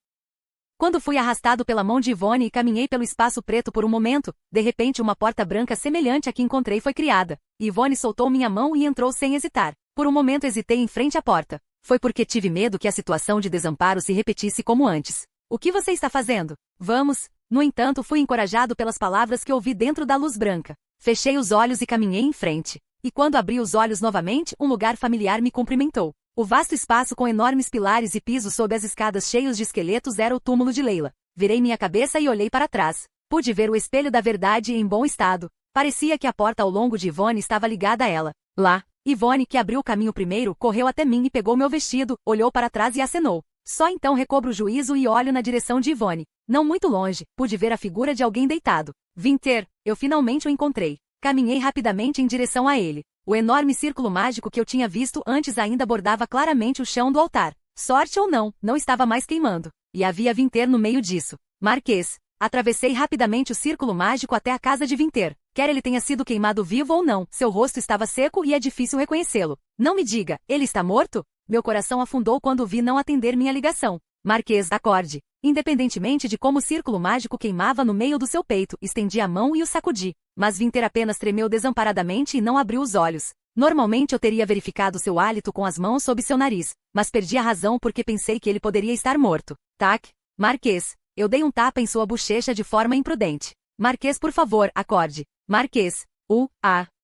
Quando fui arrastado pela mão de Yvonne e caminhei pelo espaço preto por um momento, de repente uma porta branca semelhante à que encontrei foi criada. Yvonne soltou minha mão e entrou sem hesitar. Por um momento hesitei em frente à porta. Foi porque tive medo que a situação de desamparo se repetisse como antes. O que você está fazendo? Vamos. No entanto, fui encorajado pelas palavras que ouvi dentro da luz branca. Fechei os olhos e caminhei em frente. E quando abri os olhos novamente, um lugar familiar me cumprimentou. O vasto espaço com enormes pilares e pisos sob as escadas cheios de esqueletos era o túmulo de Leila. Virei minha cabeça e olhei para trás. Pude ver o espelho da verdade em bom estado. Parecia que a porta ao longo de Yvonne estava ligada a ela. Lá, Yvonne, que abriu o caminho primeiro, correu até mim e pegou meu vestido, olhou para trás e acenou. Só então recobro o juízo e olho na direção de Yvonne. Não muito longe, pude ver a figura de alguém deitado. Winter, eu finalmente o encontrei. Caminhei rapidamente em direção a ele. O enorme círculo mágico que eu tinha visto antes ainda bordava claramente o chão do altar. Sorte ou não, não estava mais queimando. E havia Winter no meio disso. Marquês, Atravessei rapidamente o círculo mágico até a casa de Vinter. Quer ele tenha sido queimado vivo ou não, seu rosto estava seco e é difícil reconhecê-lo. Não me diga, ele está morto? Meu coração afundou quando vi não atender minha ligação. Marquês, acorde. Independentemente de como o círculo mágico queimava no meio do seu peito, estendi a mão e o sacudi. Mas Vinter apenas tremeu desamparadamente e não abriu os olhos. Normalmente eu teria verificado seu hálito com as mãos sob seu nariz, mas perdi a razão porque pensei que ele poderia estar morto. Tac. Marquês. Eu dei um tapa em sua bochecha de forma imprudente. Marquês, por favor, acorde. Marquês.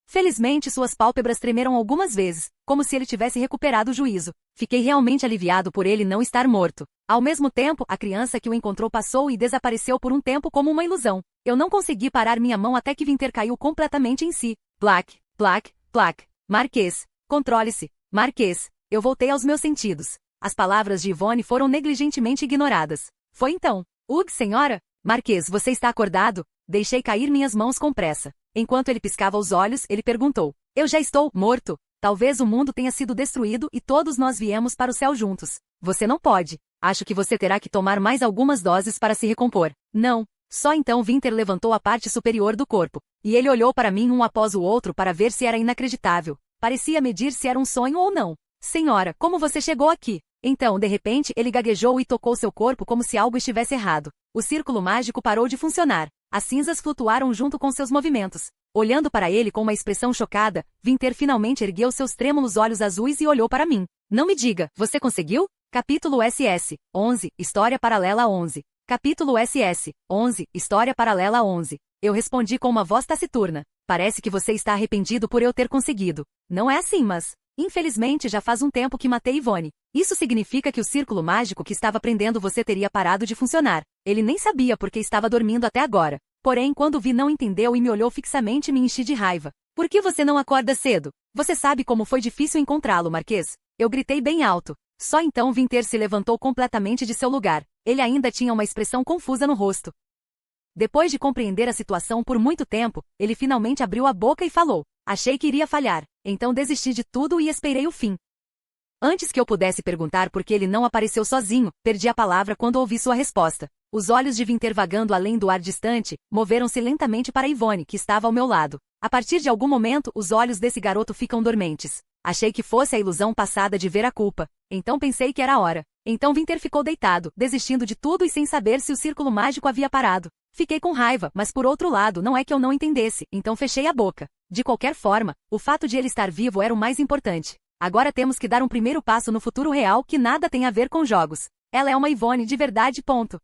Felizmente suas pálpebras tremeram algumas vezes, como se ele tivesse recuperado o juízo. Fiquei realmente aliviado por ele não estar morto. Ao mesmo tempo, a criança que o encontrou passou e desapareceu por um tempo como uma ilusão. Eu não consegui parar minha mão até que Vinter caiu completamente em si. Plac, plac, plac. Marquês. Controle-se. Marquês. Eu voltei aos meus sentidos. As palavras de Yvonne foram negligentemente ignoradas. Foi então. Senhora? Marquês, você está acordado? Deixei cair minhas mãos com pressa. Enquanto ele piscava os olhos, ele perguntou. Eu já estou morto. Talvez o mundo tenha sido destruído e todos nós viemos para o céu juntos. Você não pode. Acho que você terá que tomar mais algumas doses para se recompor. Não. Só então Vinter levantou a parte superior do corpo. E ele olhou para mim um após o outro para ver se era inacreditável. Parecia medir se era um sonho ou não. Senhora, como você chegou aqui? Então, de repente, ele gaguejou e tocou seu corpo como se algo estivesse errado. O círculo mágico parou de funcionar. As cinzas flutuaram junto com seus movimentos. Olhando para ele com uma expressão chocada, Vinter finalmente ergueu seus trêmulos olhos azuis e olhou para mim. Não me diga, você conseguiu? Capítulo SS 11, História Paralela 11. Capítulo SS 11, História Paralela 11. Eu respondi com uma voz taciturna. Parece que você está arrependido por eu ter conseguido. Não é assim, mas... Infelizmente já faz um tempo que matei Yvonne. Isso significa que o círculo mágico que estava prendendo você teria parado de funcionar. Ele nem sabia porque estava dormindo até agora. Porém, quando vi não entendeu e me olhou fixamente me enchi de raiva. Por que você não acorda cedo? Você sabe como foi difícil encontrá-lo, Marquês? Eu gritei bem alto. Só então Vinter se levantou completamente de seu lugar. Ele ainda tinha uma expressão confusa no rosto. Depois de compreender a situação por muito tempo, ele finalmente abriu a boca e falou. Achei que iria falhar, então desisti de tudo e esperei o fim. Antes que eu pudesse perguntar por que ele não apareceu sozinho, perdi a palavra quando ouvi sua resposta. Os olhos de Vinter vagando além do ar distante, moveram-se lentamente para Yvonne, que estava ao meu lado. A partir de algum momento, os olhos desse garoto ficam dormentes. Achei que fosse a ilusão passada de ver a culpa. Então pensei que era a hora. Então Vinter ficou deitado, desistindo de tudo e sem saber se o círculo mágico havia parado. Fiquei com raiva, mas por outro lado não é que eu não entendesse, então fechei a boca. De qualquer forma, o fato de ele estar vivo era o mais importante. Agora temos que dar um primeiro passo no futuro real que nada tem a ver com jogos. Ela é uma Yvonne de verdade, ponto.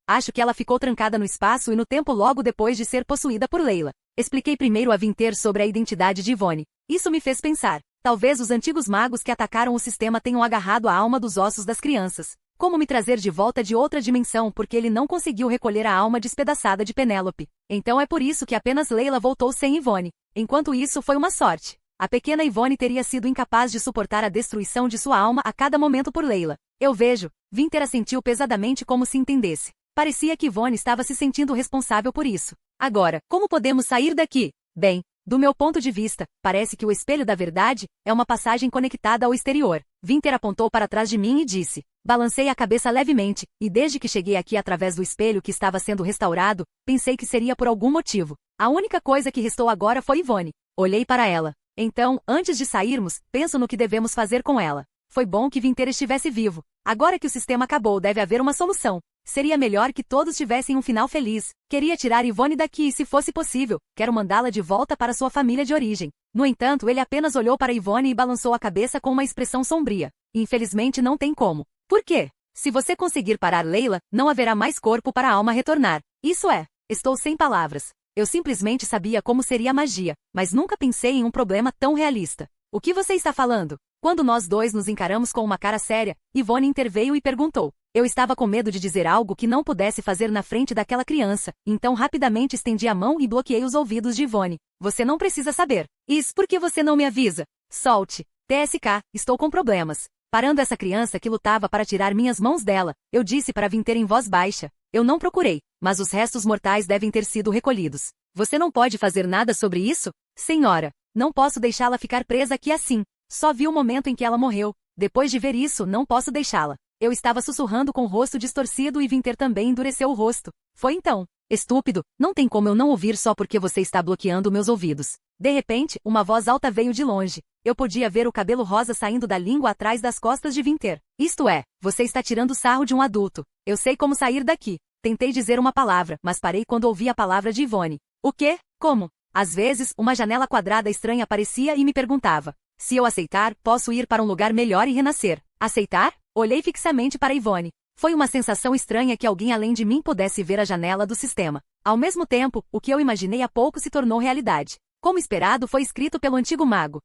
Acho que ela ficou trancada no espaço e no tempo logo depois de ser possuída por Leila. Expliquei primeiro a Vinter sobre a identidade de Yvonne. Isso me fez pensar. Talvez os antigos magos que atacaram o sistema tenham agarrado a alma dos ossos das crianças. Como me trazer de volta de outra dimensão porque ele não conseguiu recolher a alma despedaçada de Penélope. Então é por isso que apenas Leila voltou sem Yvonne. Enquanto isso foi uma sorte. A pequena Yvonne teria sido incapaz de suportar a destruição de sua alma a cada momento por Leila. Eu vejo. Vinter assentiu pesadamente como se entendesse. Parecia que Yvonne estava se sentindo responsável por isso. Agora, como podemos sair daqui? Bem, do meu ponto de vista, parece que o espelho da verdade é uma passagem conectada ao exterior. Vinter apontou para trás de mim e disse. Balancei a cabeça levemente, e desde que cheguei aqui através do espelho que estava sendo restaurado, pensei que seria por algum motivo. A única coisa que restou agora foi Yvonne. Olhei para ela. Então, antes de sairmos, penso no que devemos fazer com ela. Foi bom que Vinter estivesse vivo. Agora que o sistema acabou, deve haver uma solução. Seria melhor que todos tivessem um final feliz. Queria tirar Yvonne daqui e, se fosse possível, quero mandá-la de volta para sua família de origem. No entanto, ele apenas olhou para Yvonne e balançou a cabeça com uma expressão sombria. Infelizmente não tem como. Por quê? Se você conseguir parar Leila, não haverá mais corpo para a alma retornar. Isso é. Estou sem palavras. Eu simplesmente sabia como seria a magia, mas nunca pensei em um problema tão realista. O que você está falando? Quando nós dois nos encaramos com uma cara séria, Yvonne interveio e perguntou. Eu estava com medo de dizer algo que não pudesse fazer na frente daquela criança, então rapidamente estendi a mão e bloqueei os ouvidos de Yvonne. Você não precisa saber. Isso por que você não me avisa? Solte. TSK, estou com problemas. Parando essa criança que lutava para tirar minhas mãos dela, eu disse para Vinter em voz baixa. Eu não procurei, mas os restos mortais devem ter sido recolhidos. Você não pode fazer nada sobre isso? Senhora, não posso deixá-la ficar presa aqui assim. Só vi o momento em que ela morreu. Depois de ver isso, não posso deixá-la. Eu estava sussurrando com o rosto distorcido e Winter também endureceu o rosto. Foi então. Estúpido, não tem como eu não ouvir só porque você está bloqueando meus ouvidos. De repente, uma voz alta veio de longe. Eu podia ver o cabelo rosa saindo da língua atrás das costas de Winter. Isto é, você está tirando sarro de um adulto. Eu sei como sair daqui. Tentei dizer uma palavra, mas parei quando ouvi a palavra de Yvonne. O quê? Como? Às vezes, uma janela quadrada estranha aparecia e me perguntava. Se eu aceitar, posso ir para um lugar melhor e renascer. Aceitar? Olhei fixamente para Yvonne. Foi uma sensação estranha que alguém além de mim pudesse ver a janela do sistema. Ao mesmo tempo, o que eu imaginei há pouco se tornou realidade. Como esperado, foi escrito pelo antigo mago.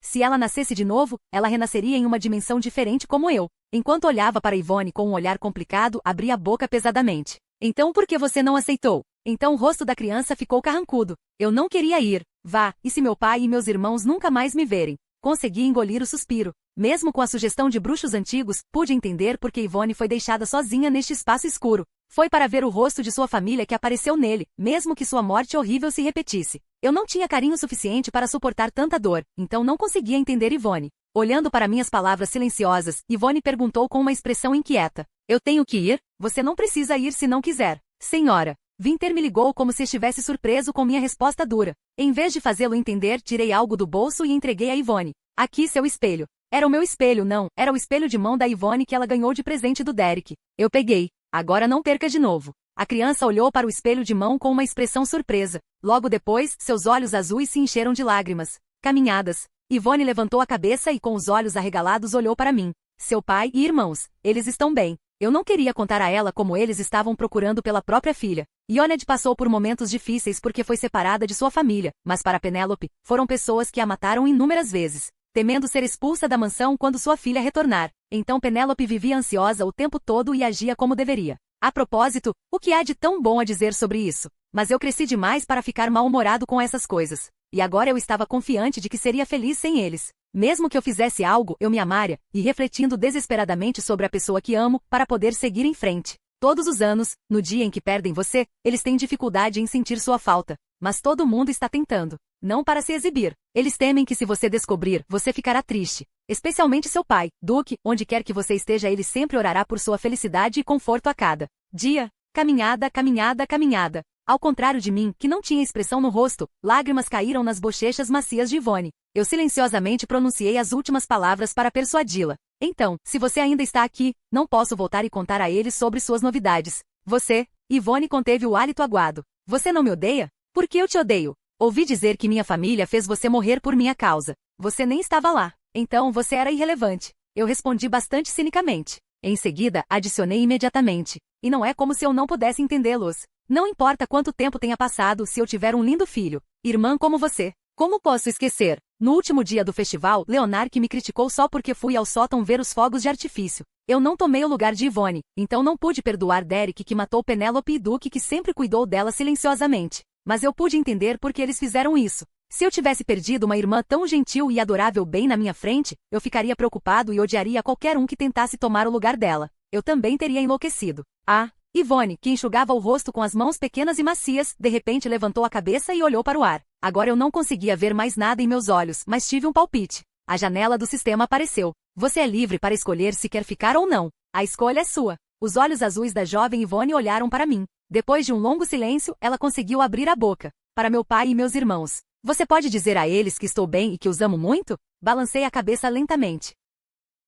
Se ela nascesse de novo, ela renasceria em uma dimensão diferente como eu. Enquanto olhava para Yvonne com um olhar complicado, abri a boca pesadamente. Então por que você não aceitou? Então o rosto da criança ficou carrancudo. Eu não queria ir. Vá, e se meu pai e meus irmãos nunca mais me verem? Consegui engolir o suspiro. Mesmo com a sugestão de bruxos antigos, pude entender por que Yvonne foi deixada sozinha neste espaço escuro. Foi para ver o rosto de sua família que apareceu nele, mesmo que sua morte horrível se repetisse. Eu não tinha carinho suficiente para suportar tanta dor, então não conseguia entender Yvonne. Olhando para minhas palavras silenciosas, Yvonne perguntou com uma expressão inquieta. Eu tenho que ir? Você não precisa ir se não quiser. Senhora. Winter me ligou como se estivesse surpreso com minha resposta dura. Em vez de fazê-lo entender, tirei algo do bolso e entreguei a Yvonne. Aqui seu espelho. Era o meu espelho, não, era o espelho de mão da Yvonne que ela ganhou de presente do Derek. Eu peguei. Agora não perca de novo. A criança olhou para o espelho de mão com uma expressão surpresa. Logo depois, seus olhos azuis se encheram de lágrimas. Caminhadas. Yvonne levantou a cabeça e com os olhos arregalados olhou para mim. Seu pai e irmãos, eles estão bem. Eu não queria contar a ela como eles estavam procurando pela própria filha. Yoned passou por momentos difíceis porque foi separada de sua família, mas para Penélope, foram pessoas que a mataram inúmeras vezes, temendo ser expulsa da mansão quando sua filha retornar. Então Penélope vivia ansiosa o tempo todo e agia como deveria. A propósito, o que há de tão bom a dizer sobre isso? Mas eu cresci demais para ficar mal-humorado com essas coisas. E agora eu estava confiante de que seria feliz sem eles. Mesmo que eu fizesse algo, eu me amaria, e refletindo desesperadamente sobre a pessoa que amo, para poder seguir em frente. Todos os anos, no dia em que perdem você, eles têm dificuldade em sentir sua falta. Mas todo mundo está tentando. Não para se exibir. Eles temem que se você descobrir, você ficará triste. Especialmente seu pai, Duke, onde quer que você esteja ele sempre orará por sua felicidade e conforto a cada dia. Caminhada, caminhada, caminhada. Ao contrário de mim, que não tinha expressão no rosto, lágrimas caíram nas bochechas macias de Yvonne. Eu silenciosamente pronunciei as últimas palavras para persuadi-la. Então, se você ainda está aqui, não posso voltar e contar a eles sobre suas novidades. Você, Yvonne conteve o hálito aguado. Você não me odeia? Por que eu te odeio? Ouvi dizer que minha família fez você morrer por minha causa. Você nem estava lá. Então você era irrelevante. Eu respondi bastante cinicamente. Em seguida, adicionei imediatamente. E não é como se eu não pudesse entendê-los. Não importa quanto tempo tenha passado se eu tiver um lindo filho, irmã como você. Como posso esquecer? No último dia do festival, Leonark me criticou só porque fui ao sótão ver os fogos de artifício. Eu não tomei o lugar de Yvonne, então não pude perdoar Derek que matou Penélope e Duke que sempre cuidou dela silenciosamente. Mas eu pude entender por que eles fizeram isso. Se eu tivesse perdido uma irmã tão gentil e adorável bem na minha frente, eu ficaria preocupado e odiaria qualquer um que tentasse tomar o lugar dela. Eu também teria enlouquecido. Ah, Yvonne, que enxugava o rosto com as mãos pequenas e macias, de repente levantou a cabeça e olhou para o ar. Agora eu não conseguia ver mais nada em meus olhos, mas tive um palpite. A janela do sistema apareceu. Você é livre para escolher se quer ficar ou não. A escolha é sua. Os olhos azuis da jovem Yvonne olharam para mim. Depois de um longo silêncio, ela conseguiu abrir a boca. Para meu pai e meus irmãos. Você pode dizer a eles que estou bem e que os amo muito? Balancei a cabeça lentamente.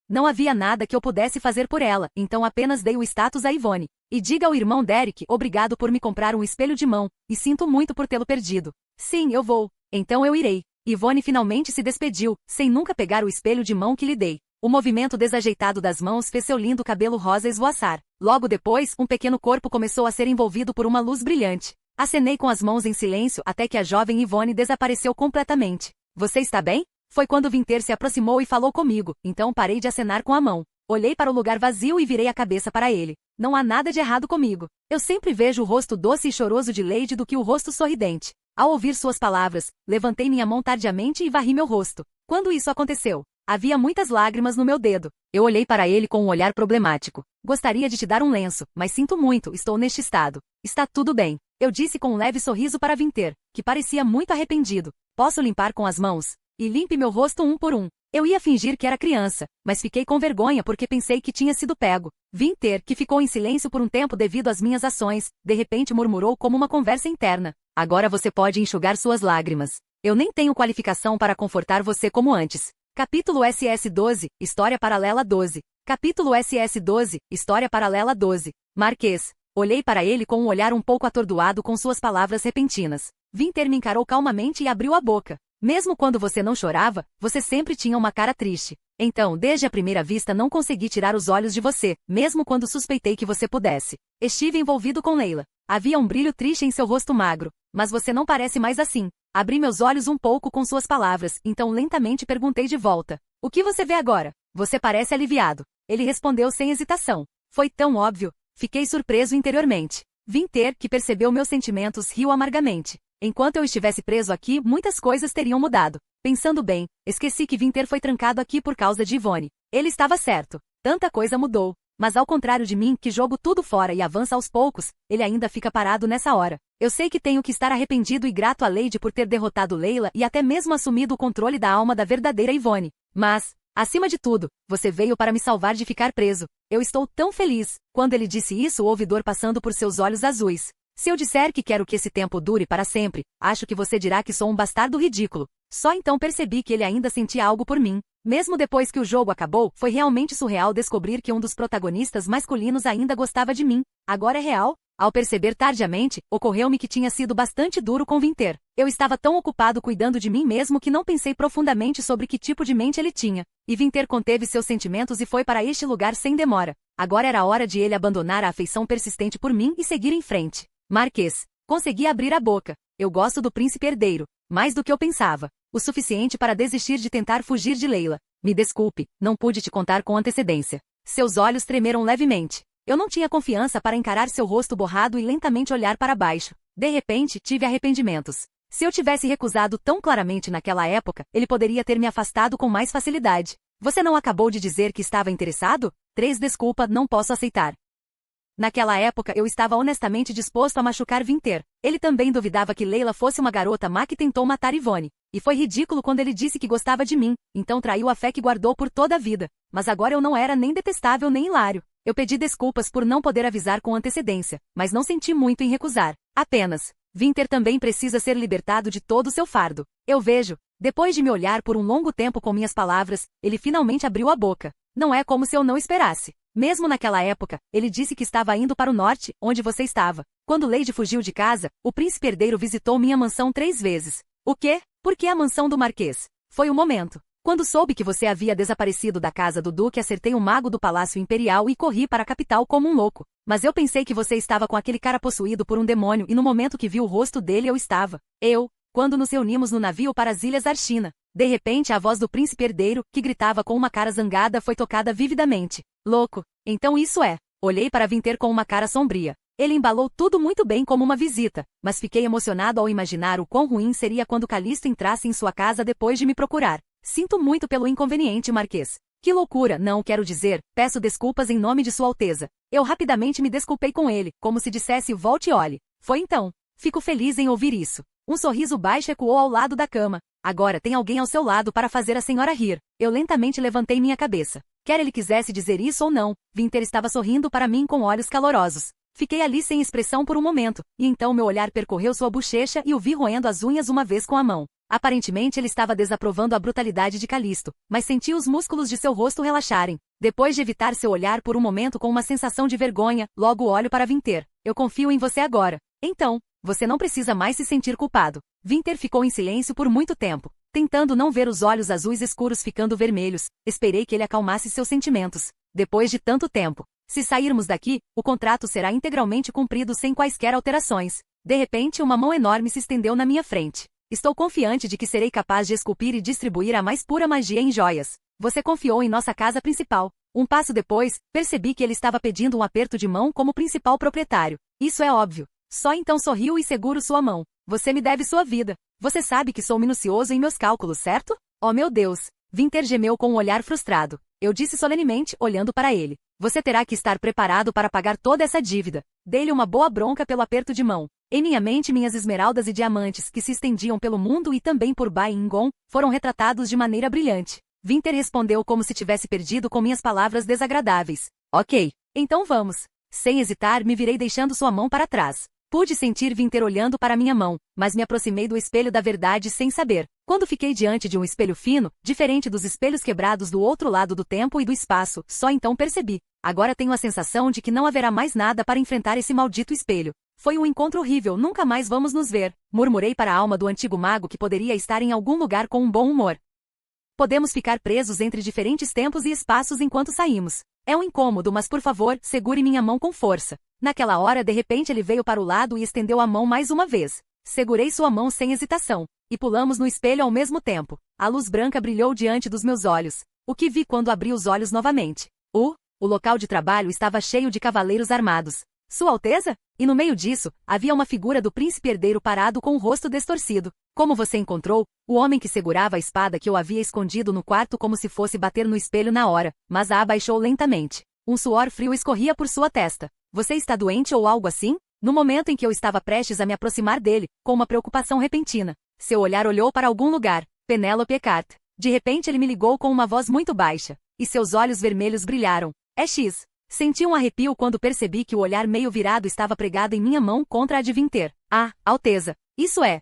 Não havia nada que eu pudesse fazer por ela, então apenas dei o status a Yvonne. E diga ao irmão Derek, obrigado por me comprar um espelho de mão, e sinto muito por tê-lo perdido. Sim, eu vou. Então eu irei. Yvonne finalmente se despediu, sem nunca pegar o espelho de mão que lhe dei. O movimento desajeitado das mãos fez seu lindo cabelo rosa esvoaçar. Logo depois, um pequeno corpo começou a ser envolvido por uma luz brilhante. Acenei com as mãos em silêncio até que a jovem Yvonne desapareceu completamente. Você está bem? Foi quando Winter se aproximou e falou comigo, então parei de acenar com a mão. Olhei para o lugar vazio e virei a cabeça para ele. Não há nada de errado comigo. Eu sempre vejo o rosto doce e choroso de Lady do que o rosto sorridente. Ao ouvir suas palavras, levantei minha mão tardiamente e varri meu rosto. Quando isso aconteceu? Havia muitas lágrimas no meu dedo. Eu olhei para ele com um olhar problemático. Gostaria de te dar um lenço, mas sinto muito, estou neste estado. Está tudo bem. Eu disse com um leve sorriso para Winter, que parecia muito arrependido. Posso limpar com as mãos? E limpe meu rosto um por um. Eu ia fingir que era criança, mas fiquei com vergonha porque pensei que tinha sido pego. Winter, que ficou em silêncio por um tempo devido às minhas ações, de repente murmurou como uma conversa interna. Agora você pode enxugar suas lágrimas. Eu nem tenho qualificação para confortar você como antes. Capítulo SS-12, História Paralela 12. Capítulo SS-12, História Paralela 12. Marquês. Olhei para ele com um olhar um pouco atordoado com suas palavras repentinas. Winter me encarou calmamente e abriu a boca. Mesmo quando você não chorava, você sempre tinha uma cara triste. Então, desde a primeira vista não consegui tirar os olhos de você, mesmo quando suspeitei que você pudesse. Estive envolvido com Leila. Havia um brilho triste em seu rosto magro. Mas você não parece mais assim. Abri meus olhos um pouco com suas palavras, então lentamente perguntei de volta. O que você vê agora? Você parece aliviado. Ele respondeu sem hesitação. Foi tão óbvio. Fiquei surpreso interiormente. Winter, que percebeu meus sentimentos, riu amargamente. Enquanto eu estivesse preso aqui, muitas coisas teriam mudado. Pensando bem, esqueci que Winter foi trancado aqui por causa de Yvonne. Ele estava certo. Tanta coisa mudou. Mas ao contrário de mim, que jogo tudo fora e avança aos poucos, ele ainda fica parado nessa hora. Eu sei que tenho que estar arrependido e grato a Lady por ter derrotado Leila e até mesmo assumido o controle da alma da verdadeira Yvonne. Mas, acima de tudo, você veio para me salvar de ficar preso. Eu estou tão feliz. Quando ele disse isso, houve dor passando por seus olhos azuis. Se eu disser que quero que esse tempo dure para sempre, acho que você dirá que sou um bastardo ridículo. Só então percebi que ele ainda sentia algo por mim. Mesmo depois que o jogo acabou, foi realmente surreal descobrir que um dos protagonistas masculinos ainda gostava de mim. Agora é real? Ao perceber tardiamente, ocorreu-me que tinha sido bastante duro com Winter. Eu estava tão ocupado cuidando de mim mesmo que não pensei profundamente sobre que tipo de mente ele tinha. E Winter conteve seus sentimentos e foi para este lugar sem demora. Agora era hora de ele abandonar a afeição persistente por mim e seguir em frente. Marquês. Consegui abrir a boca. Eu gosto do príncipe herdeiro. Mais do que eu pensava. O suficiente para desistir de tentar fugir de Leila. Me desculpe, não pude te contar com antecedência. Seus olhos tremeram levemente. Eu não tinha confiança para encarar seu rosto borrado e lentamente olhar para baixo. De repente, tive arrependimentos. Se eu tivesse recusado tão claramente naquela época, ele poderia ter me afastado com mais facilidade. Você não acabou de dizer que estava interessado? Desculpa, não posso aceitar. Naquela época eu estava honestamente disposto a machucar Winter. Ele também duvidava que Leila fosse uma garota má que tentou matar Yvonne. E foi ridículo quando ele disse que gostava de mim, então traiu a fé que guardou por toda a vida. Mas agora eu não era nem detestável nem hilário. Eu pedi desculpas por não poder avisar com antecedência, mas não senti muito em recusar. Apenas, Winter também precisa ser libertado de todo o seu fardo. Eu vejo. Depois de me olhar por um longo tempo com minhas palavras, ele finalmente abriu a boca. Não é como se eu não esperasse. Mesmo naquela época, ele disse que estava indo para o norte, onde você estava. Quando Lady fugiu de casa, o príncipe herdeiro visitou minha mansão 3 vezes. O quê? Por que a mansão do Marquês? Foi o momento. Quando soube que você havia desaparecido da casa do Duque, acertei um mago do Palácio Imperial e corri para a capital como um louco. Mas eu pensei que você estava com aquele cara possuído por um demônio e no momento que vi o rosto dele eu estava. Quando nos reunimos no navio para as Ilhas Archina. De repente a voz do príncipe herdeiro, que gritava com uma cara zangada, foi tocada vividamente. Louco. Então isso é. Olhei para Winter com uma cara sombria. Ele embalou tudo muito bem como uma visita, mas fiquei emocionado ao imaginar o quão ruim seria quando Calisto entrasse em sua casa depois de me procurar. Sinto muito pelo inconveniente, Marquês. Que loucura, não quero dizer, peço desculpas em nome de Sua Alteza. Eu rapidamente me desculpei com ele, como se dissesse volte e olhe. Foi então. Fico feliz em ouvir isso. Um sorriso baixo ecoou ao lado da cama. Agora tem alguém ao seu lado para fazer a senhora rir. Eu lentamente levantei minha cabeça. Quer ele quisesse dizer isso ou não, Winter estava sorrindo para mim com olhos calorosos. Fiquei ali sem expressão por um momento, e então meu olhar percorreu sua bochecha e o vi roendo as unhas uma vez com a mão. Aparentemente ele estava desaprovando a brutalidade de Calisto, mas senti os músculos de seu rosto relaxarem. Depois de evitar seu olhar por um momento com uma sensação de vergonha, logo olho para Winter. Eu confio em você agora. Então, você não precisa mais se sentir culpado. Winter ficou em silêncio por muito tempo, tentando não ver os olhos azuis escuros ficando vermelhos. Esperei que ele acalmasse seus sentimentos. Depois de tanto tempo, se sairmos daqui, o contrato será integralmente cumprido sem quaisquer alterações. De repente, uma mão enorme se estendeu na minha frente. Estou confiante de que serei capaz de esculpir e distribuir a mais pura magia em joias. Você confiou em nossa casa principal. Um passo depois, percebi que ele estava pedindo um aperto de mão como principal proprietário. Isso é óbvio. Só então sorriu e seguro sua mão. Você me deve sua vida. Você sabe que sou minucioso em meus cálculos, certo? Oh meu Deus! Winter gemeu com um olhar frustrado. Eu disse solenemente, olhando para ele. Você terá que estar preparado para pagar toda essa dívida. Dei-lhe uma boa bronca pelo aperto de mão. Em minha mente, minhas esmeraldas e diamantes, que se estendiam pelo mundo e também por Bai Ingon, foram retratados de maneira brilhante. Winter respondeu como se tivesse perdido com minhas palavras desagradáveis. Ok, então vamos. Sem hesitar, me virei deixando sua mão para trás. Pude sentir Winter olhando para minha mão, mas me aproximei do espelho da verdade sem saber. Quando fiquei diante de um espelho fino, diferente dos espelhos quebrados do outro lado do tempo e do espaço, só então percebi. Agora tenho a sensação de que não haverá mais nada para enfrentar esse maldito espelho. Foi um encontro horrível, nunca mais vamos nos ver. Murmurei para a alma do antigo mago que poderia estar em algum lugar com um bom humor. Podemos ficar presos entre diferentes tempos e espaços enquanto saímos. É um incômodo, mas por favor, segure minha mão com força. Naquela hora, de repente ele veio para o lado e estendeu a mão mais uma vez. Segurei sua mão sem hesitação. E pulamos no espelho ao mesmo tempo. A luz branca brilhou diante dos meus olhos. O que vi quando abri os olhos novamente? O local de trabalho estava cheio de cavaleiros armados. Sua Alteza? E no meio disso, havia uma figura do príncipe herdeiro parado com o rosto distorcido. Como você encontrou? O homem que segurava a espada que eu havia escondido no quarto como se fosse bater no espelho na hora, mas a abaixou lentamente. Um suor frio escorria por sua testa. Você está doente ou algo assim? No momento em que eu estava prestes a me aproximar dele, com uma preocupação repentina, seu olhar olhou para algum lugar. Penélope Eckhart. De repente ele me ligou com uma voz muito baixa, e seus olhos vermelhos brilharam. É X. Senti um arrepio quando percebi que o olhar meio virado estava pregado em minha mão contra a de Winter. Ah, Alteza. Isso é,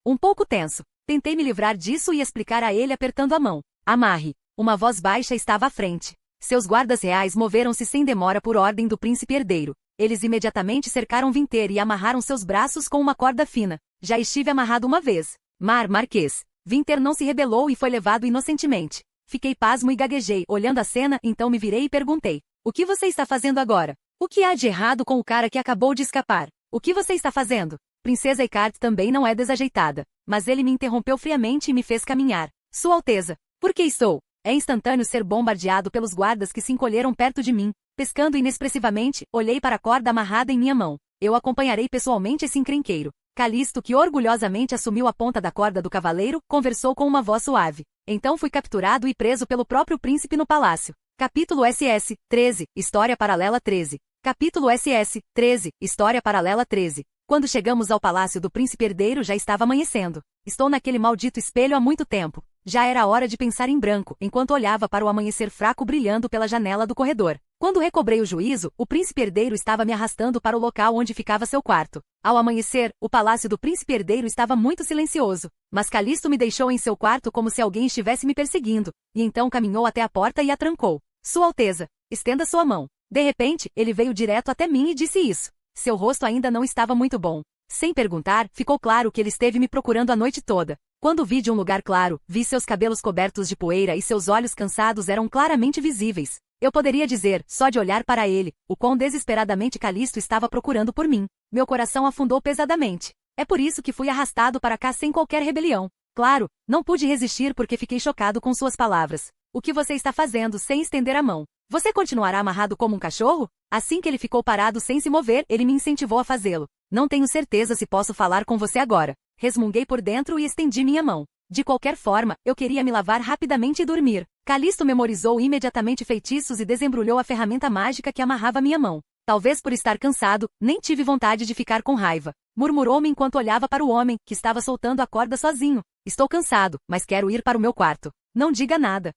um pouco tenso. Tentei me livrar disso e explicar a ele apertando a mão. Amarre. Uma voz baixa estava à frente. Seus guardas reais moveram-se sem demora por ordem do príncipe herdeiro. Eles imediatamente cercaram Winter e amarraram seus braços com uma corda fina. Já estive amarrado uma vez. Marquês. Winter não se rebelou e foi levado inocentemente. Fiquei pasmo e gaguejei, olhando a cena, então me virei e perguntei. O que você está fazendo agora? O que há de errado com o cara que acabou de escapar? O que você está fazendo? Princesa Eckhart também não é desajeitada, mas ele me interrompeu friamente e me fez caminhar. Sua Alteza, por que estou? É instantâneo ser bombardeado pelos guardas que se encolheram perto de mim. Pescando inexpressivamente, olhei para a corda amarrada em minha mão. Eu acompanharei pessoalmente esse encrenqueiro. Calisto, que orgulhosamente assumiu a ponta da corda do cavaleiro, conversou com uma voz suave. Então fui capturado e preso pelo próprio príncipe no palácio. Capítulo SS 13, História Paralela 13. Capítulo SS 13, História Paralela 13. Quando chegamos ao palácio do príncipe herdeiro já estava amanhecendo. Estou naquele maldito espelho há muito tempo. Já era hora de pensar em branco, enquanto olhava para o amanhecer fraco brilhando pela janela do corredor. Quando recobrei o juízo, o príncipe herdeiro estava me arrastando para o local onde ficava seu quarto. Ao amanhecer, o palácio do príncipe herdeiro estava muito silencioso, mas Calisto me deixou em seu quarto como se alguém estivesse me perseguindo, e então caminhou até a porta e a trancou. Sua Alteza, estenda sua mão. De repente, ele veio direto até mim e disse isso. Seu rosto ainda não estava muito bom. Sem perguntar, ficou claro que ele esteve me procurando a noite toda. Quando vi de um lugar claro, vi seus cabelos cobertos de poeira e seus olhos cansados eram claramente visíveis. Eu poderia dizer, só de olhar para ele, o quão desesperadamente Calisto estava procurando por mim. Meu coração afundou pesadamente. É por isso que fui arrastado para cá sem qualquer rebelião. Claro, não pude resistir porque fiquei chocado com suas palavras. O que você está fazendo sem estender a mão? Você continuará amarrado como um cachorro? Assim que ele ficou parado sem se mover, ele me incentivou a fazê-lo. Não tenho certeza se posso falar com você agora. Resmunguei por dentro e estendi minha mão. De qualquer forma, eu queria me lavar rapidamente e dormir. Calisto memorizou imediatamente feitiços e desembrulhou a ferramenta mágica que amarrava minha mão. Talvez por estar cansado, nem tive vontade de ficar com raiva. Murmurou-me enquanto olhava para o homem, que estava soltando a corda sozinho. Estou cansado, mas quero ir para o meu quarto. Não diga nada.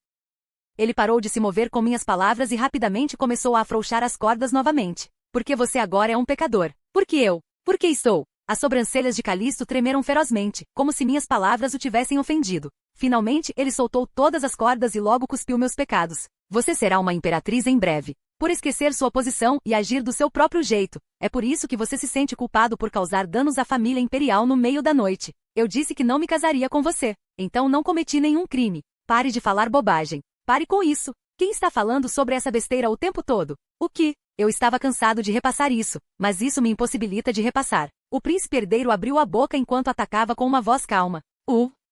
Ele parou de se mover com minhas palavras e rapidamente começou a afrouxar as cordas novamente. Porque você agora é um pecador. Porque eu? Porque estou? As sobrancelhas de Calisto tremeram ferozmente, como se minhas palavras o tivessem ofendido. Finalmente, ele soltou todas as cordas e logo cuspiu meus pecados. Você será uma imperatriz em breve. Por esquecer sua posição e agir do seu próprio jeito. É por isso que você se sente culpado por causar danos à família imperial no meio da noite. Eu disse que não me casaria com você. Então não cometi nenhum crime. Pare de falar bobagem. Pare com isso. Quem está falando sobre essa besteira o tempo todo? O que? Eu estava cansado de repassar isso, mas isso me impossibilita de repassar. O príncipe herdeiro abriu a boca enquanto atacava com uma voz calma.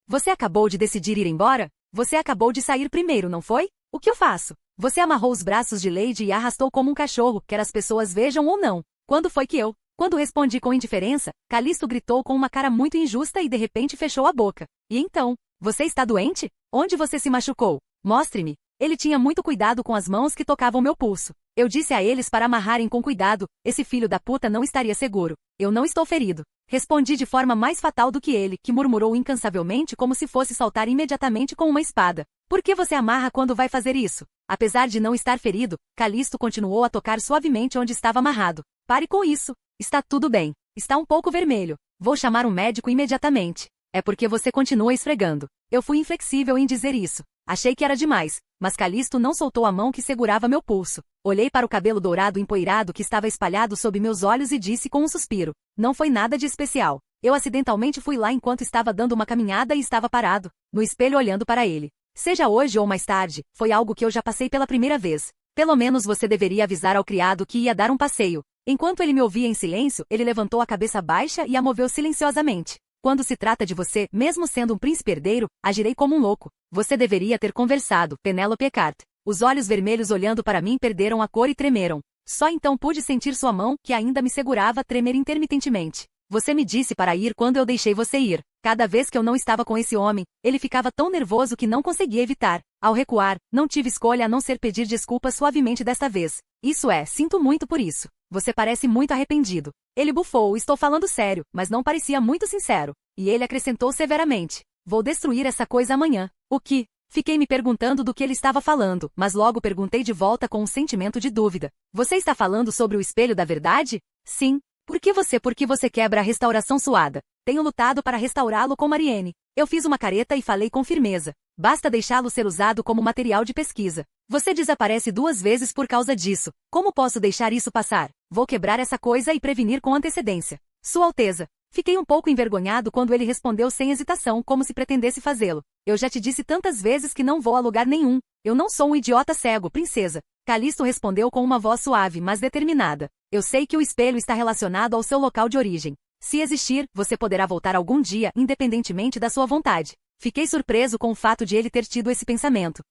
Você acabou de decidir ir embora? Você acabou de sair primeiro, não foi? O que eu faço? Você amarrou os braços de Lady e a arrastou como um cachorro, quer as pessoas vejam ou não. Quando foi que eu? Quando respondi com indiferença, Calisto gritou com uma cara muito injusta e de repente fechou a boca. E então? Você está doente? Onde você se machucou? Mostre-me. Ele tinha muito cuidado com as mãos que tocavam meu pulso. Eu disse a eles para amarrarem com cuidado, esse filho da puta não estaria seguro. Eu não estou ferido. Respondi de forma mais fatal do que ele, que murmurou incansavelmente como se fosse saltar imediatamente com uma espada. Por que você amarra quando vai fazer isso? Apesar de não estar ferido, Calisto continuou a tocar suavemente onde estava amarrado. Pare com isso. Está tudo bem. Está um pouco vermelho. Vou chamar um médico imediatamente. É porque você continua esfregando. Eu fui inflexível em dizer isso. Achei que era demais, mas Calisto não soltou a mão que segurava meu pulso. Olhei para o cabelo dourado empoeirado que estava espalhado sob meus olhos e disse com um suspiro: não foi nada de especial. Eu acidentalmente fui lá enquanto estava dando uma caminhada e estava parado, no espelho olhando para ele. Seja hoje ou mais tarde, foi algo que eu já passei pela primeira vez. Pelo menos você deveria avisar ao criado que ia dar um passeio. Enquanto ele me ouvia em silêncio, ele levantou a cabeça baixa e a moveu silenciosamente. Quando se trata de você, mesmo sendo um príncipe herdeiro, agirei como um louco. Você deveria ter conversado, Penélope Eckhart. Os olhos vermelhos olhando para mim perderam a cor e tremeram. Só então pude sentir sua mão, que ainda me segurava, tremer intermitentemente. Você me disse para ir quando eu deixei você ir. Cada vez que eu não estava com esse homem, ele ficava tão nervoso que não conseguia evitar. Ao recuar, não tive escolha a não ser pedir desculpas suavemente desta vez. Isso é, sinto muito por isso. Você parece muito arrependido. Ele bufou, estou falando sério, mas não parecia muito sincero. E ele acrescentou severamente: vou destruir essa coisa amanhã. O que? Fiquei me perguntando do que ele estava falando, mas logo perguntei de volta com um sentimento de dúvida. Você está falando sobre o espelho da verdade? Sim. Por que você quebra a restauração suada? Tenho lutado para restaurá-lo com Marianne. Eu fiz uma careta e falei com firmeza. Basta deixá-lo ser usado como material de pesquisa. Você desaparece 2 vezes por causa disso. Como posso deixar isso passar? Vou quebrar essa coisa e prevenir com antecedência. Sua Alteza. Fiquei um pouco envergonhado quando ele respondeu sem hesitação, como se pretendesse fazê-lo. Eu já te disse tantas vezes que não vou a lugar nenhum. Eu não sou um idiota cego, princesa. Calisto respondeu com uma voz suave, mas determinada. Eu sei que o espelho está relacionado ao seu local de origem. Se existir, você poderá voltar algum dia, independentemente da sua vontade. Fiquei surpreso com o fato de ele ter tido esse pensamento.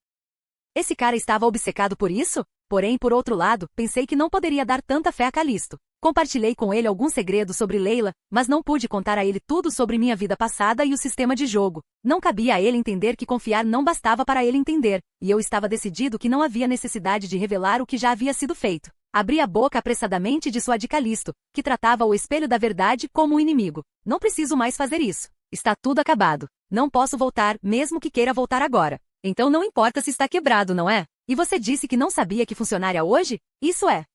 Esse cara estava obcecado por isso? Porém, por outro lado, pensei que não poderia dar tanta fé a Calisto. Compartilhei com ele alguns segredos sobre Leila, mas não pude contar a ele tudo sobre minha vida passada e o sistema de jogo. Não cabia a ele entender que confiar não bastava para ele entender, e eu estava decidido que não havia necessidade de revelar o que já havia sido feito. Abri a boca apressadamente e dissuadi Calisto, que tratava o espelho da verdade como um inimigo. Não preciso mais fazer isso. Está tudo acabado. Não posso voltar, mesmo que queira voltar agora. Então não importa se está quebrado, não é? E você disse que não sabia que funcionaria hoje? Isso é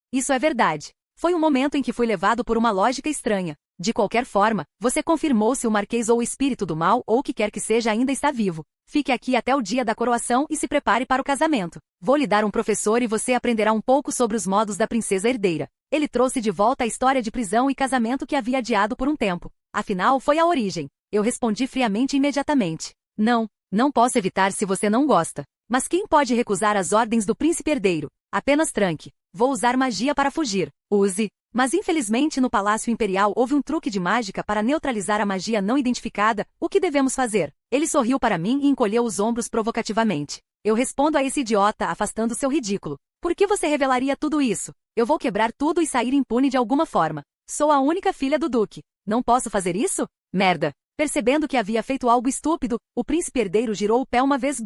verdade. Foi um momento em que fui levado por uma lógica estranha. De qualquer forma, você confirmou se o Marquês ou o espírito do mal ou o que quer que seja ainda está vivo. Fique aqui até o dia da coroação e se prepare para o casamento. Vou lhe dar um professor e você aprenderá um pouco sobre os modos da princesa herdeira. Ele trouxe de volta a história de prisão e casamento que havia adiado por um tempo. Afinal, foi a origem. Eu respondi friamente e imediatamente. Não posso evitar se você não gosta. Mas quem pode recusar as ordens do príncipe herdeiro? Apenas tranque. Vou usar magia para fugir. Use. Mas infelizmente no Palácio Imperial houve um truque de mágica para neutralizar a magia não identificada. O que devemos fazer? Ele sorriu para mim e encolheu os ombros provocativamente. Eu respondo a esse idiota afastando seu ridículo. Por que você revelaria tudo isso? Eu vou quebrar tudo e sair impune de alguma forma. Sou a única filha do Duque. Não posso fazer isso? Merda. Percebendo que havia feito algo estúpido, o príncipe herdeiro girou o pé uma vez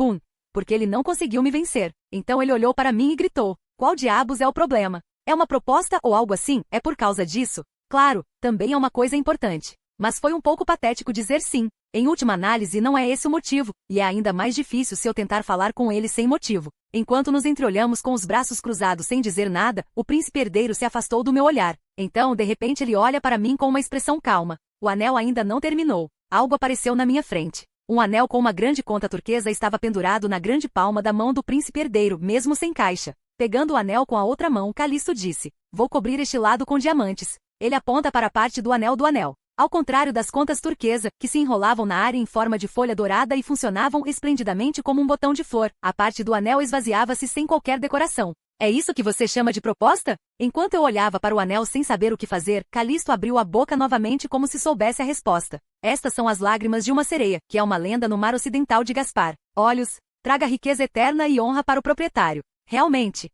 porque ele não conseguiu me vencer. Então ele olhou para mim e gritou: qual diabos é o problema? É uma proposta ou algo assim? É por causa disso? Claro, também é uma coisa importante. Mas foi um pouco patético dizer sim. Em última análise não é esse o motivo, e é ainda mais difícil se eu tentar falar com ele sem motivo. Enquanto nos entreolhamos com os braços cruzados sem dizer nada, o príncipe herdeiro se afastou do meu olhar. Então, de repente ele olha para mim com uma expressão calma. O anel ainda não terminou. Algo apareceu na minha frente. Um anel com uma grande conta turquesa estava pendurado na grande palma da mão do príncipe herdeiro, mesmo sem caixa. Pegando o anel com a outra mão, Calisto disse: vou cobrir este lado com diamantes. Ele aponta para a parte do anel do anel. Ao contrário das contas turquesa, que se enrolavam na área em forma de folha dourada e funcionavam esplendidamente como um botão de flor, a parte do anel esvaziava-se sem qualquer decoração. É isso que você chama de proposta? Enquanto eu olhava para o anel sem saber o que fazer, Calisto abriu a boca novamente como se soubesse a resposta. Estas são as lágrimas de uma sereia, que é uma lenda no mar ocidental de Gaspar. Olhos, traga riqueza eterna e honra para o proprietário. Realmente.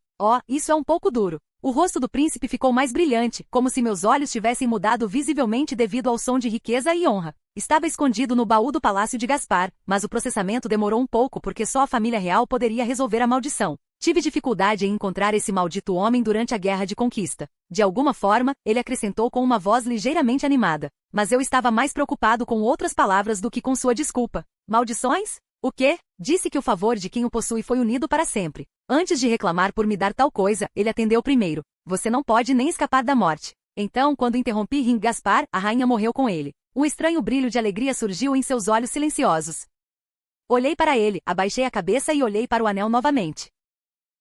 Isso é um pouco duro. O rosto do príncipe ficou mais brilhante, como se meus olhos tivessem mudado visivelmente devido ao som de riqueza e honra. Estava escondido no baú do palácio de Gaspar, mas o processamento demorou um pouco porque só a família real poderia resolver a maldição. Tive dificuldade em encontrar esse maldito homem durante a Guerra de Conquista. De alguma forma, ele acrescentou com uma voz ligeiramente animada. Mas eu estava mais preocupado com outras palavras do que com sua desculpa. Maldições? O quê? Disse que o favor de quem o possui foi unido para sempre. Antes de reclamar por me dar tal coisa, ele atendeu primeiro. Você não pode nem escapar da morte. Então, quando interrompi Ring Gaspar, a rainha morreu com ele. Um estranho brilho de alegria surgiu em seus olhos silenciosos. Olhei para ele, abaixei a cabeça e olhei para o anel novamente.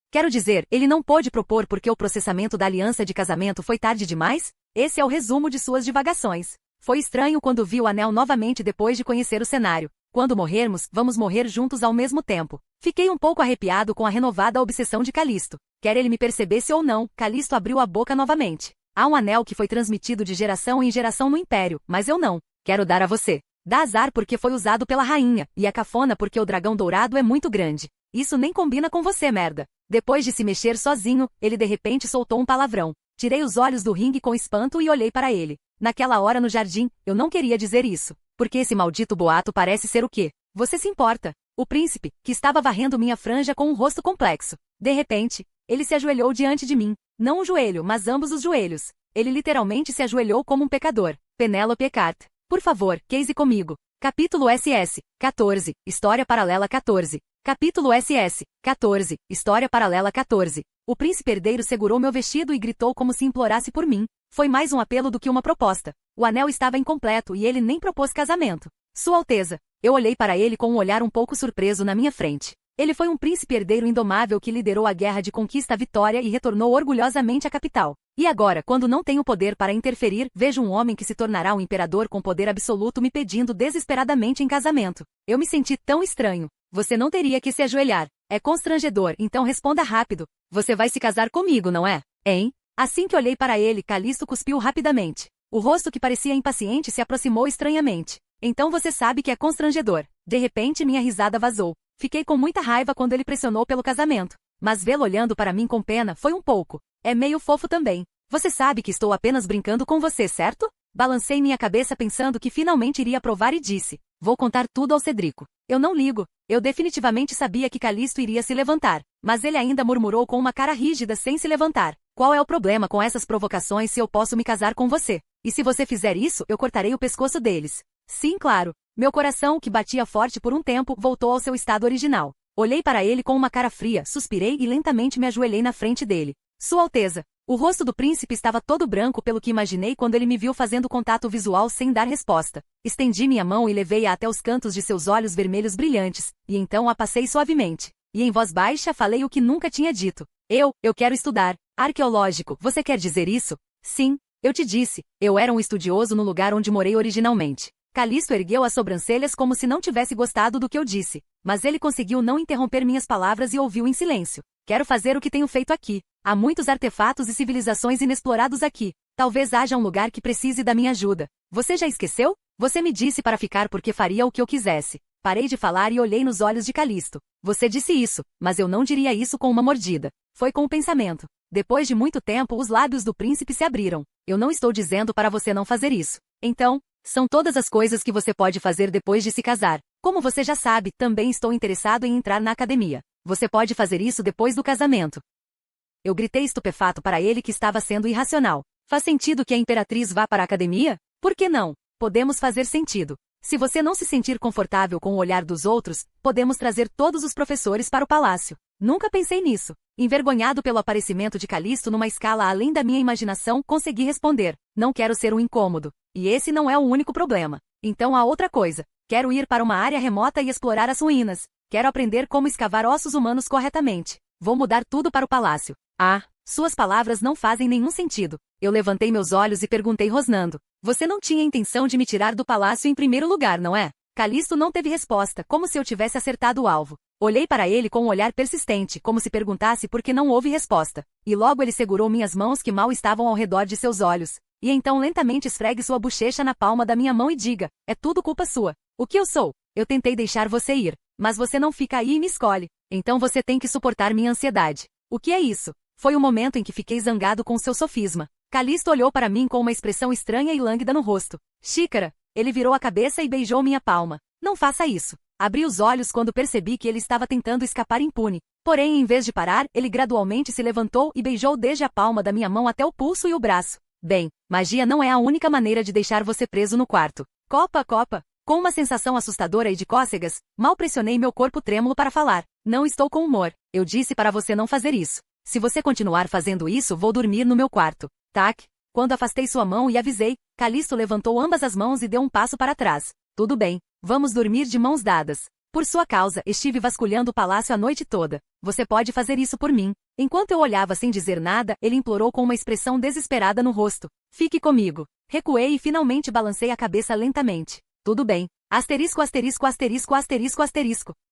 Quero dizer, ele não pôde propor porque o processamento da aliança de casamento foi tarde demais? Esse é o resumo de suas divagações. Foi estranho quando vi o anel novamente depois de conhecer o cenário. Quando morrermos, vamos morrer juntos ao mesmo tempo. Fiquei um pouco arrepiado com a renovada obsessão de Calisto. Quer ele me percebesse ou não, Calisto abriu a boca novamente. Há um anel que foi transmitido de geração em geração no Império, mas eu não. Quero dar a você. Dá azar porque foi usado pela rainha, e a cafona porque o dragão dourado é muito grande. Isso nem combina com você, merda. Depois de se mexer sozinho, ele de repente soltou um palavrão. Tirei os olhos do ringue com espanto e olhei para ele. Naquela hora no jardim, eu não queria dizer isso. Porque esse maldito boato parece ser o quê? Você se importa? O príncipe, que estava varrendo minha franja com um rosto complexo. De repente, ele se ajoelhou diante de mim. Não um joelho, mas ambos os joelhos. Ele literalmente se ajoelhou como um pecador. Penélope Eckhart. Por favor, case comigo. Capítulo SS. 14. História paralela 14. Capítulo SS. 14. História paralela 14. O príncipe herdeiro segurou meu vestido e gritou como se implorasse por mim. Foi mais um apelo do que uma proposta. O anel estava incompleto e ele nem propôs casamento. Sua Alteza. Eu olhei para ele com um olhar um pouco surpreso na minha frente. Ele foi um príncipe herdeiro indomável que liderou a guerra de conquista à vitória e retornou orgulhosamente à capital. E agora, quando não tenho poder para interferir, vejo um homem que se tornará um imperador com poder absoluto me pedindo desesperadamente em casamento. Eu me senti tão estranho. Você não teria que se ajoelhar. É constrangedor, então responda rápido. Você vai se casar comigo, não é? Hein? Assim que olhei para ele, Calisto cuspiu rapidamente. O rosto que parecia impaciente se aproximou estranhamente. Então você sabe que é constrangedor. De repente minha risada vazou. Fiquei com muita raiva quando ele pressionou pelo casamento. Mas vê-lo olhando para mim com pena foi um pouco. É meio fofo também. Você sabe que estou apenas brincando com você, certo? Balancei minha cabeça pensando que finalmente iria provar e disse. Vou contar tudo ao Cedrico. Eu não ligo. Eu definitivamente sabia que Calisto iria se levantar. Mas ele ainda murmurou com uma cara rígida sem se levantar. Qual é o problema com essas provocações se eu posso me casar com você? E se você fizer isso, eu cortarei o pescoço deles. Sim, claro. Meu coração, que batia forte por um tempo, voltou ao seu estado original. Olhei para ele com uma cara fria, suspirei e lentamente me ajoelhei na frente dele. Sua Alteza. O rosto do príncipe estava todo branco pelo que imaginei quando ele me viu fazendo contato visual sem dar resposta. Estendi minha mão e levei-a até os cantos de seus olhos vermelhos brilhantes, e então a passei suavemente. E em voz baixa falei o que nunca tinha dito. Eu quero estudar. Arqueológico, você quer dizer isso? Sim, eu te disse. Eu era um estudioso no lugar onde morei originalmente. Calisto ergueu as sobrancelhas como se não tivesse gostado do que eu disse. Mas ele conseguiu não interromper minhas palavras e ouviu em silêncio. Quero fazer o que tenho feito aqui. Há muitos artefatos e civilizações inexplorados aqui. Talvez haja um lugar que precise da minha ajuda. Você já esqueceu? Você me disse para ficar porque faria o que eu quisesse. Parei de falar e olhei nos olhos de Calisto. Você disse isso, mas eu não diria isso com uma mordida. Foi com o pensamento. Depois de muito tempo, os lábios do príncipe se abriram. Eu não estou dizendo para você não fazer isso. Então, são todas as coisas que você pode fazer depois de se casar. Como você já sabe, também estou interessado em entrar na academia. Você pode fazer isso depois do casamento. Eu gritei estupefato para ele que estava sendo irracional. Faz sentido que a imperatriz vá para a academia? Por que não? Podemos fazer sentido. Se você não se sentir confortável com o olhar dos outros, podemos trazer todos os professores para o palácio. Nunca pensei nisso. Envergonhado pelo aparecimento de Calisto numa escala além da minha imaginação, consegui responder. Não quero ser um incômodo. E esse não é o único problema. Então há outra coisa. Quero ir para uma área remota e explorar as ruínas. Quero aprender como escavar ossos humanos corretamente. Vou mudar tudo para o palácio. Ah, suas palavras não fazem nenhum sentido. Eu levantei meus olhos e perguntei rosnando. Você não tinha intenção de me tirar do palácio em primeiro lugar, não é? Calisto não teve resposta, como se eu tivesse acertado o alvo. Olhei para ele com um olhar persistente, como se perguntasse por que não houve resposta. E logo ele segurou minhas mãos que mal estavam ao redor de seus olhos. E então lentamente esfregue sua bochecha na palma da minha mão e diga, é tudo culpa sua. O que eu sou? Eu tentei deixar você ir, mas você não fica aí e me escolhe. Então você tem que suportar minha ansiedade. O que é isso? Foi o momento em que fiquei zangado com seu sofisma. Calisto olhou para mim com uma expressão estranha e lânguida no rosto. Xícara, Ele virou a cabeça e beijou minha palma. Não faça isso. Abri os olhos quando percebi que ele estava tentando escapar impune. Porém, em vez de parar, ele gradualmente se levantou e beijou desde a palma da minha mão até o pulso e o braço. Bem, magia não é a única maneira de deixar você preso no quarto. Copa. Com uma sensação assustadora e de cócegas, mal pressionei meu corpo trêmulo para falar. Não estou com humor. Eu disse para você não fazer isso. Se você continuar fazendo isso, vou dormir no meu quarto. Tac. Quando afastei sua mão e avisei, Calisto levantou ambas as mãos e deu um passo para trás. Tudo bem. Vamos dormir de mãos dadas. Por sua causa, estive vasculhando o palácio a noite toda. Você pode fazer isso por mim. Enquanto eu olhava sem dizer nada, ele implorou com uma expressão desesperada no rosto. Fique comigo. Recuei e finalmente balancei a cabeça lentamente. Tudo bem. Asterisco.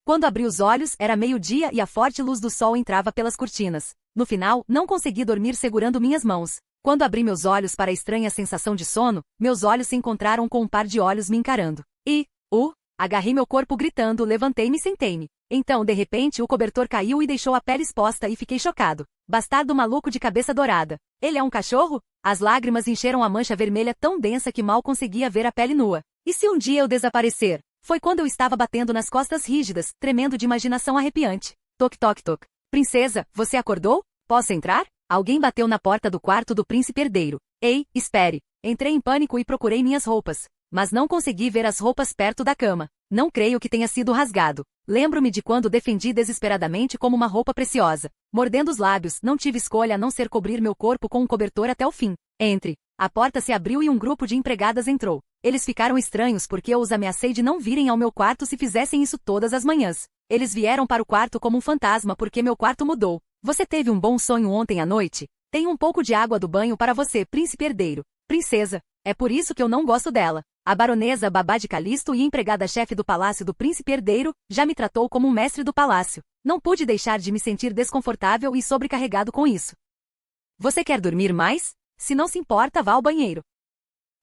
Quando abri os olhos, era meio-dia e a forte luz do sol entrava pelas cortinas. No final, não consegui dormir segurando minhas mãos. Quando abri meus olhos para a estranha sensação de sono, meus olhos se encontraram com um par de olhos me encarando. Agarrei meu corpo gritando, levantei-me e sentei-me. Então, de repente, o cobertor caiu e deixou a pele exposta e fiquei chocado. Bastardo maluco de cabeça dourada. Ele é um cachorro? As lágrimas encheram a mancha vermelha tão densa que mal conseguia ver a pele nua. E se um dia eu desaparecer? Foi quando eu estava batendo nas costas rígidas, tremendo de imaginação arrepiante. Toc. Princesa, você acordou? Posso entrar? Alguém bateu na porta do quarto do príncipe herdeiro. Ei, espere. Entrei em pânico e procurei minhas roupas. Mas não consegui ver as roupas perto da cama. Não creio que tenha sido rasgado. Lembro-me de quando defendi desesperadamente como uma roupa preciosa. Mordendo os lábios, não tive escolha a não ser cobrir meu corpo com um cobertor até o fim. Entre. A porta se abriu e um grupo de empregadas entrou. Eles ficaram estranhos porque eu os ameacei de não virem ao meu quarto se fizessem isso todas as manhãs. Eles vieram para o quarto como um fantasma porque meu quarto mudou. Você teve um bom sonho ontem à noite? Tenho um pouco de água do banho para você, príncipe herdeiro. Princesa. É por isso que eu não gosto dela. A baronesa babá de Calisto e empregada-chefe do palácio do príncipe herdeiro já me tratou como um mestre do palácio. Não pude deixar de me sentir desconfortável e sobrecarregado com isso. Você quer dormir mais? Se não se importa, vá ao banheiro.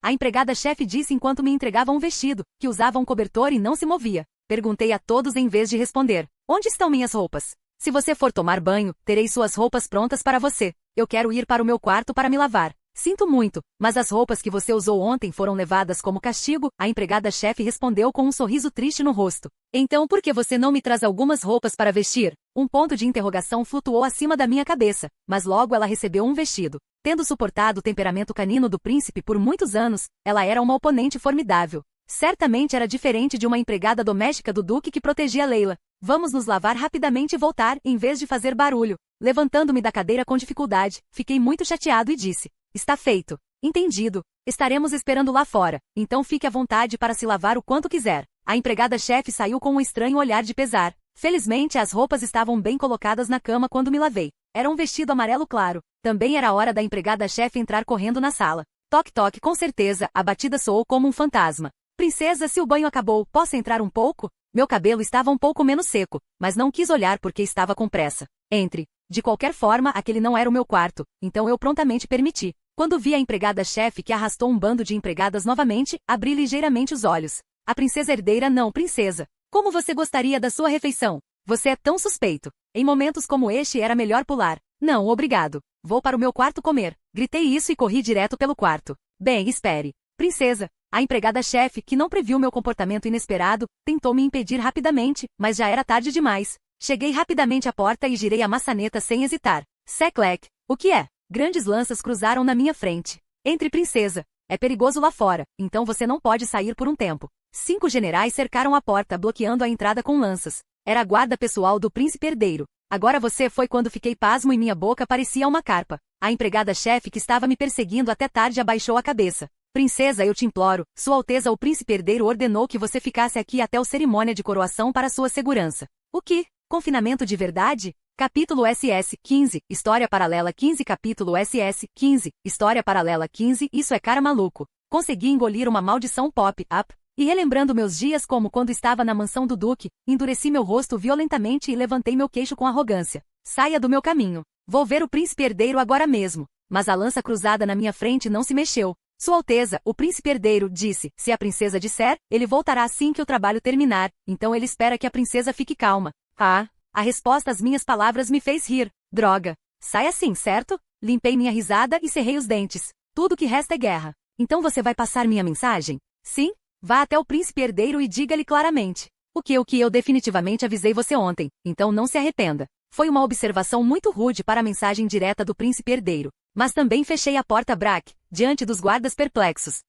A empregada-chefe disse enquanto me entregava um vestido, que usava um cobertor e não se movia. Perguntei a todos em vez de responder. Onde estão minhas roupas? Se você for tomar banho, terei suas roupas prontas para você. Eu quero ir para o meu quarto para me lavar. Sinto muito, mas as roupas que você usou ontem foram levadas como castigo, a empregada-chefe respondeu com um sorriso triste no rosto. Então por que você não me traz algumas roupas para vestir? Um ponto de interrogação flutuou acima da minha cabeça, mas logo ela recebeu um vestido. Tendo suportado o temperamento canino do príncipe por muitos anos, ela era uma oponente formidável. Certamente era diferente de uma empregada doméstica do duque que protegia Leila. Vamos nos lavar rapidamente e voltar, em vez de fazer barulho. Levantando-me da cadeira com dificuldade, fiquei muito chateado e disse. Está feito. Entendido. Estaremos esperando lá fora, então fique à vontade para se lavar o quanto quiser. A empregada-chefe saiu com um estranho olhar de pesar. Felizmente as roupas estavam bem colocadas na cama quando me lavei. Era um vestido amarelo claro. Também era hora da empregada-chefe entrar correndo na sala. Toque, com certeza, a batida soou como um fantasma. Princesa, se o banho acabou, posso entrar um pouco? Meu cabelo estava um pouco menos seco, mas não quis olhar porque estava com pressa. Entre. De qualquer forma, aquele não era o meu quarto, então eu prontamente permiti. Quando vi a empregada-chefe que arrastou um bando de empregadas novamente, abri ligeiramente os olhos. A princesa herdeira não, princesa. Como você gostaria da sua refeição? Você é tão suspeito. Em momentos como este era melhor pular. Não, obrigado. Vou para o meu quarto comer. Gritei isso e corri direto pelo quarto. Bem, espere. Princesa. A empregada-chefe, que não previu meu comportamento inesperado, tentou me impedir rapidamente, mas já era tarde demais. Cheguei rapidamente à porta e girei a maçaneta sem hesitar. Seclec. O que é? Grandes lanças cruzaram na minha frente. Entre, princesa. É perigoso lá fora, então você não pode sair por um tempo. 5 generais cercaram a porta, bloqueando a entrada com lanças. Era a guarda pessoal do príncipe herdeiro. Agora você foi quando fiquei pasmo e minha boca parecia uma carpa. A empregada-chefe que estava me perseguindo até tarde abaixou a cabeça. Princesa, eu te imploro, Sua Alteza o príncipe herdeiro ordenou que você ficasse aqui até a cerimônia de coroação para sua segurança. O que? Confinamento de verdade? Capítulo SS 15, História Paralela 15. Capítulo SS 15, História Paralela 15. Isso é cara maluco. Consegui engolir uma maldição pop-up. E relembrando meus dias como quando estava na mansão do duque, endureci meu rosto violentamente e levantei meu queixo com arrogância. Saia do meu caminho. Vou ver o príncipe herdeiro agora mesmo. Mas a lança cruzada na minha frente não se mexeu. Sua Alteza, o príncipe herdeiro, disse, se a princesa disser, ele voltará assim que o trabalho terminar, então ele espera que a princesa fique calma. A resposta às minhas palavras me fez rir. Droga. Sai assim, certo? Limpei minha risada e cerrei os dentes. Tudo que resta é guerra. Então você vai passar minha mensagem? Sim? Vá até o príncipe herdeiro e diga-lhe claramente. O que eu definitivamente avisei você ontem, então não se arrependa. Foi uma observação muito rude para a mensagem direta do príncipe herdeiro. Mas também fechei a porta Brack, diante dos guardas perplexos.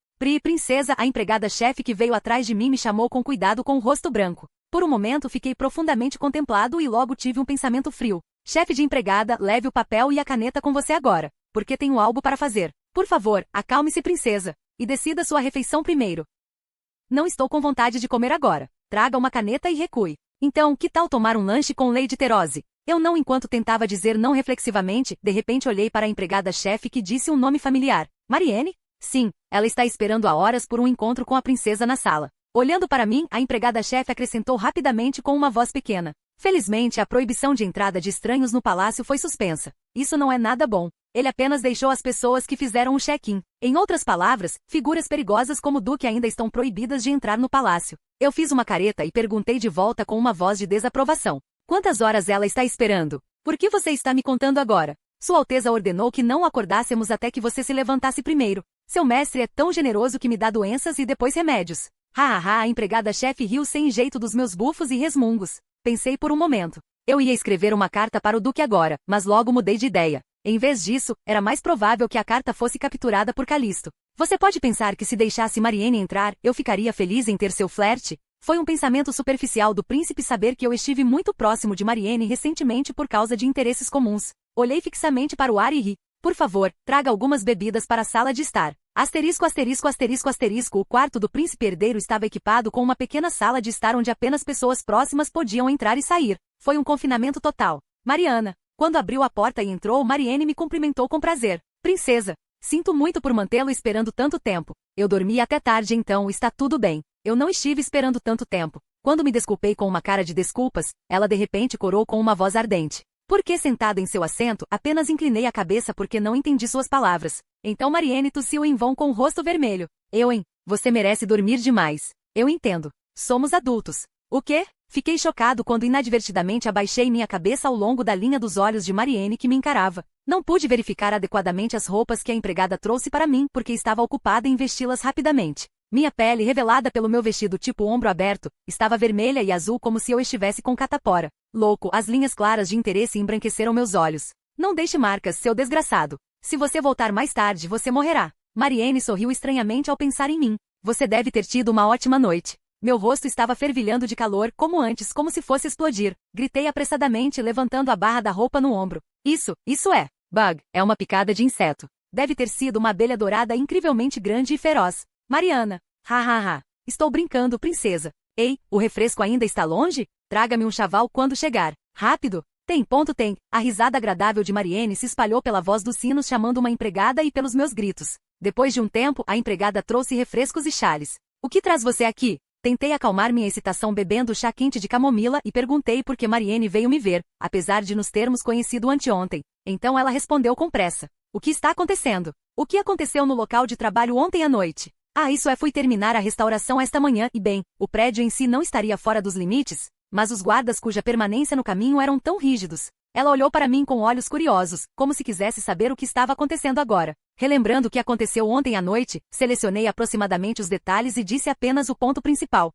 Princesa, a empregada-chefe que veio atrás de mim me chamou com cuidado com o rosto branco. Por um momento fiquei profundamente contemplado e logo tive um pensamento frio. Chefe de empregada, leve o papel e a caneta com você agora, porque tenho algo para fazer. Por favor, acalme-se, princesa, e decida sua refeição primeiro. Não estou com vontade de comer agora. Traga uma caneta e recue. Então, que tal tomar um lanche com Lady Terose? Eu não, enquanto tentava dizer não reflexivamente, de repente olhei para a empregada-chefe que disse um nome familiar. Marianne? Sim, ela está esperando há horas por um encontro com a princesa na sala. Olhando para mim, a empregada-chefe acrescentou rapidamente com uma voz pequena. Felizmente, a proibição de entrada de estranhos no palácio foi suspensa. Isso não é nada bom. Ele apenas deixou as pessoas que fizeram o check-in. Em outras palavras, figuras perigosas como o Duque ainda estão proibidas de entrar no palácio. Eu fiz uma careta e perguntei de volta com uma voz de desaprovação. Quantas horas ela está esperando? Por que você está me contando agora? Sua Alteza ordenou que não acordássemos até que você se levantasse primeiro. Seu mestre é tão generoso que me dá doenças e depois remédios. A empregada-chefe riu sem jeito dos meus bufos e resmungos. Pensei por um momento. Eu ia escrever uma carta para o Duque agora, mas logo mudei de ideia. Em vez disso, era mais provável que a carta fosse capturada por Calisto. Você pode pensar que se deixasse Marianne entrar, eu ficaria feliz em ter seu flerte? Foi um pensamento superficial do príncipe saber que eu estive muito próximo de Marianne recentemente por causa de interesses comuns. Olhei fixamente para o ar e ri. Por favor, traga algumas bebidas para a sala de estar. Asterisco, asterisco, asterisco, asterisco. O quarto do príncipe herdeiro estava equipado com uma pequena sala de estar onde apenas pessoas próximas podiam entrar e sair. Foi um confinamento total. Mariana. Quando abriu a porta e entrou, Marianne me cumprimentou com prazer. Princesa, sinto muito por mantê-lo esperando tanto tempo. Eu dormi até tarde, então está tudo bem. Eu não estive esperando tanto tempo. Quando me desculpei com uma cara de desculpas, ela de repente corou com uma voz ardente. Porque sentada em seu assento, apenas inclinei a cabeça porque não entendi suas palavras. Então Marianne tossiu em vão com o rosto vermelho. Você merece dormir demais. Eu entendo. Somos adultos. O quê? Fiquei chocado quando inadvertidamente abaixei minha cabeça ao longo da linha dos olhos de Marianne que me encarava. Não pude verificar adequadamente as roupas que a empregada trouxe para mim porque estava ocupada em vesti-las rapidamente. Minha pele, revelada pelo meu vestido tipo ombro aberto, estava vermelha e azul como se eu estivesse com catapora. Louco, as linhas claras de interesse embranqueceram meus olhos. Não deixe marcas, seu desgraçado. Se você voltar mais tarde, você morrerá. Marianne sorriu estranhamente ao pensar em mim. Você deve ter tido uma ótima noite. Meu rosto estava fervilhando de calor, como antes, como se fosse explodir. Gritei apressadamente, levantando a barra da roupa no ombro. Isso é. Bug, é uma picada de inseto. Deve ter sido uma abelha dourada incrivelmente grande e feroz. Mariana. Estou brincando, princesa. Ei, o refresco ainda está longe? Traga-me um chaval quando chegar. Rápido. Tem. A risada agradável de Marianne se espalhou pela voz dos sinos chamando uma empregada e pelos meus gritos. Depois de um tempo, a empregada trouxe refrescos e chales. O que traz você aqui? Tentei acalmar minha excitação bebendo chá quente de camomila e perguntei por que Marianne veio me ver, apesar de nos termos conhecido anteontem. Então ela respondeu com pressa. O que está acontecendo? O que aconteceu no local de trabalho ontem à noite? Fui terminar a restauração esta manhã e bem, o prédio em si não estaria fora dos limites, mas os guardas cuja permanência no caminho eram tão rígidos. Ela olhou para mim com olhos curiosos, como se quisesse saber o que estava acontecendo agora. Relembrando o que aconteceu ontem à noite, selecionei aproximadamente os detalhes e disse apenas o ponto principal.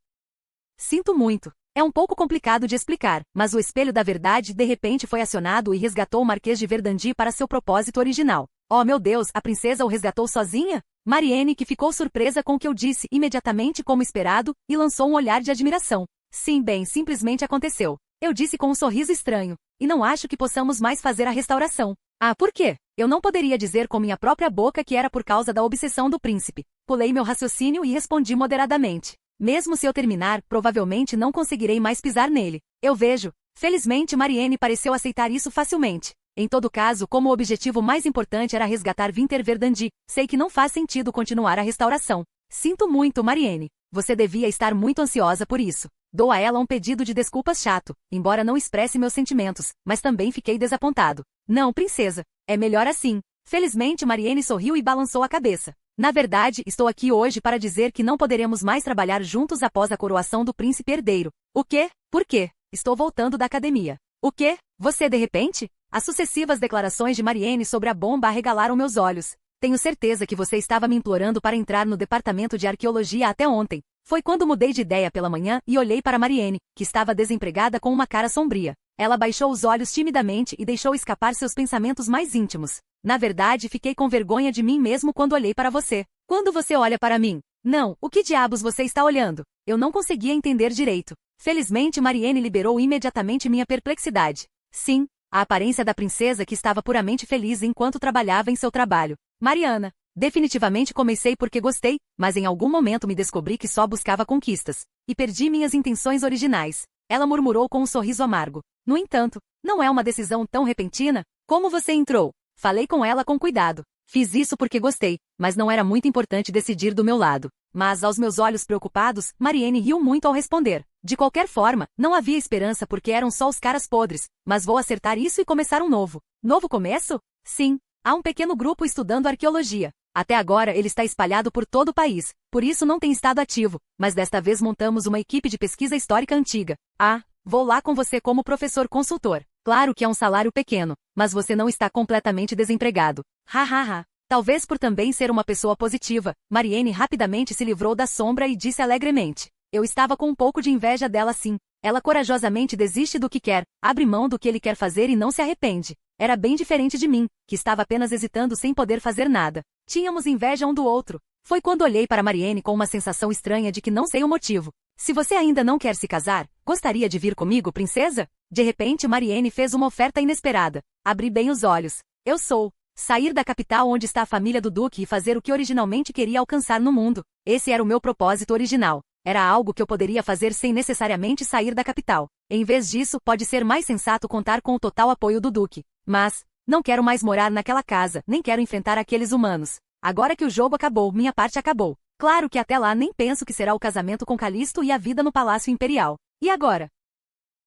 Sinto muito. É um pouco complicado de explicar, mas o espelho da verdade de repente foi acionado e resgatou o Marquês de Verdandi para seu propósito original. Oh meu Deus, a princesa o resgatou sozinha? Marianne, que ficou surpresa com o que eu disse imediatamente como esperado, e lançou um olhar de admiração. Sim, bem, simplesmente aconteceu. Eu disse com um sorriso estranho. E não acho que possamos mais fazer a restauração. Por quê? Eu não poderia dizer com minha própria boca que era por causa da obsessão do príncipe. Pulei meu raciocínio e respondi moderadamente. Mesmo se eu terminar, provavelmente não conseguirei mais pisar nele. Eu vejo. Felizmente Marianne pareceu aceitar isso facilmente. Em todo caso, como o objetivo mais importante era resgatar Winter Verdandi, sei que não faz sentido continuar a restauração. Sinto muito, Marianne. Você devia estar muito ansiosa por isso. Dou a ela um pedido de desculpas chato, embora não expresse meus sentimentos, mas também fiquei desapontado. Não, princesa. É melhor assim. Felizmente Marianne sorriu e balançou a cabeça. Na verdade, estou aqui hoje para dizer que não poderemos mais trabalhar juntos após a coroação do príncipe herdeiro. O quê? Por quê? Estou voltando da academia. O quê? Você de repente? As sucessivas declarações de Marianne sobre a bomba arregalaram meus olhos. Tenho certeza que você estava me implorando para entrar no departamento de arqueologia até ontem. Foi quando mudei de ideia pela manhã e olhei para Mariene, que estava desempregada com uma cara sombria. Ela baixou os olhos timidamente e deixou escapar seus pensamentos mais íntimos. Na verdade, fiquei com vergonha de mim mesmo quando olhei para você. Quando você olha para mim? Não, o que diabos você está olhando? Eu não conseguia entender direito. Felizmente, Mariene liberou imediatamente minha perplexidade. Sim, a aparência da princesa que estava puramente feliz enquanto trabalhava em seu trabalho. Mariana. Definitivamente comecei porque gostei, mas em algum momento me descobri que só buscava conquistas. E perdi minhas intenções originais. Ela murmurou com um sorriso amargo. No entanto, não é uma decisão tão repentina? Como você entrou? Falei com ela com cuidado. Fiz isso porque gostei, mas não era muito importante decidir do meu lado. Mas aos meus olhos preocupados, Mariene riu muito ao responder. De qualquer forma, não havia esperança porque eram só os caras podres, mas vou acertar isso e começar um novo. Novo começo? Sim. Há um pequeno grupo estudando arqueologia. Até agora ele está espalhado por todo o país, por isso não tem estado ativo, mas desta vez montamos uma equipe de pesquisa histórica antiga. Ah, vou lá com você como professor consultor. Claro que é um salário pequeno, mas você não está completamente desempregado. Hahaha. Talvez por também ser uma pessoa positiva, Mariene rapidamente se livrou da sombra e disse alegremente. Eu estava com um pouco de inveja dela sim. Ela corajosamente desiste do que quer, abre mão do que ele quer fazer e não se arrepende. Era bem diferente de mim, que estava apenas hesitando sem poder fazer nada. Tínhamos inveja um do outro. Foi quando olhei para Mariene com uma sensação estranha de que não sei o motivo. Se você ainda não quer se casar, gostaria de vir comigo, princesa? De repente Mariene fez uma oferta inesperada. Abri bem os olhos. Eu sou. Sair da capital onde está a família do Duque e fazer o que originalmente queria alcançar no mundo. Esse era o meu propósito original. Era algo que eu poderia fazer sem necessariamente sair da capital. Em vez disso, pode ser mais sensato contar com o total apoio do Duque. Mas, não quero mais morar naquela casa, nem quero enfrentar aqueles humanos. Agora que o jogo acabou, minha parte acabou. Claro que até lá nem penso que será o casamento com Calisto e a vida no Palácio Imperial. E agora?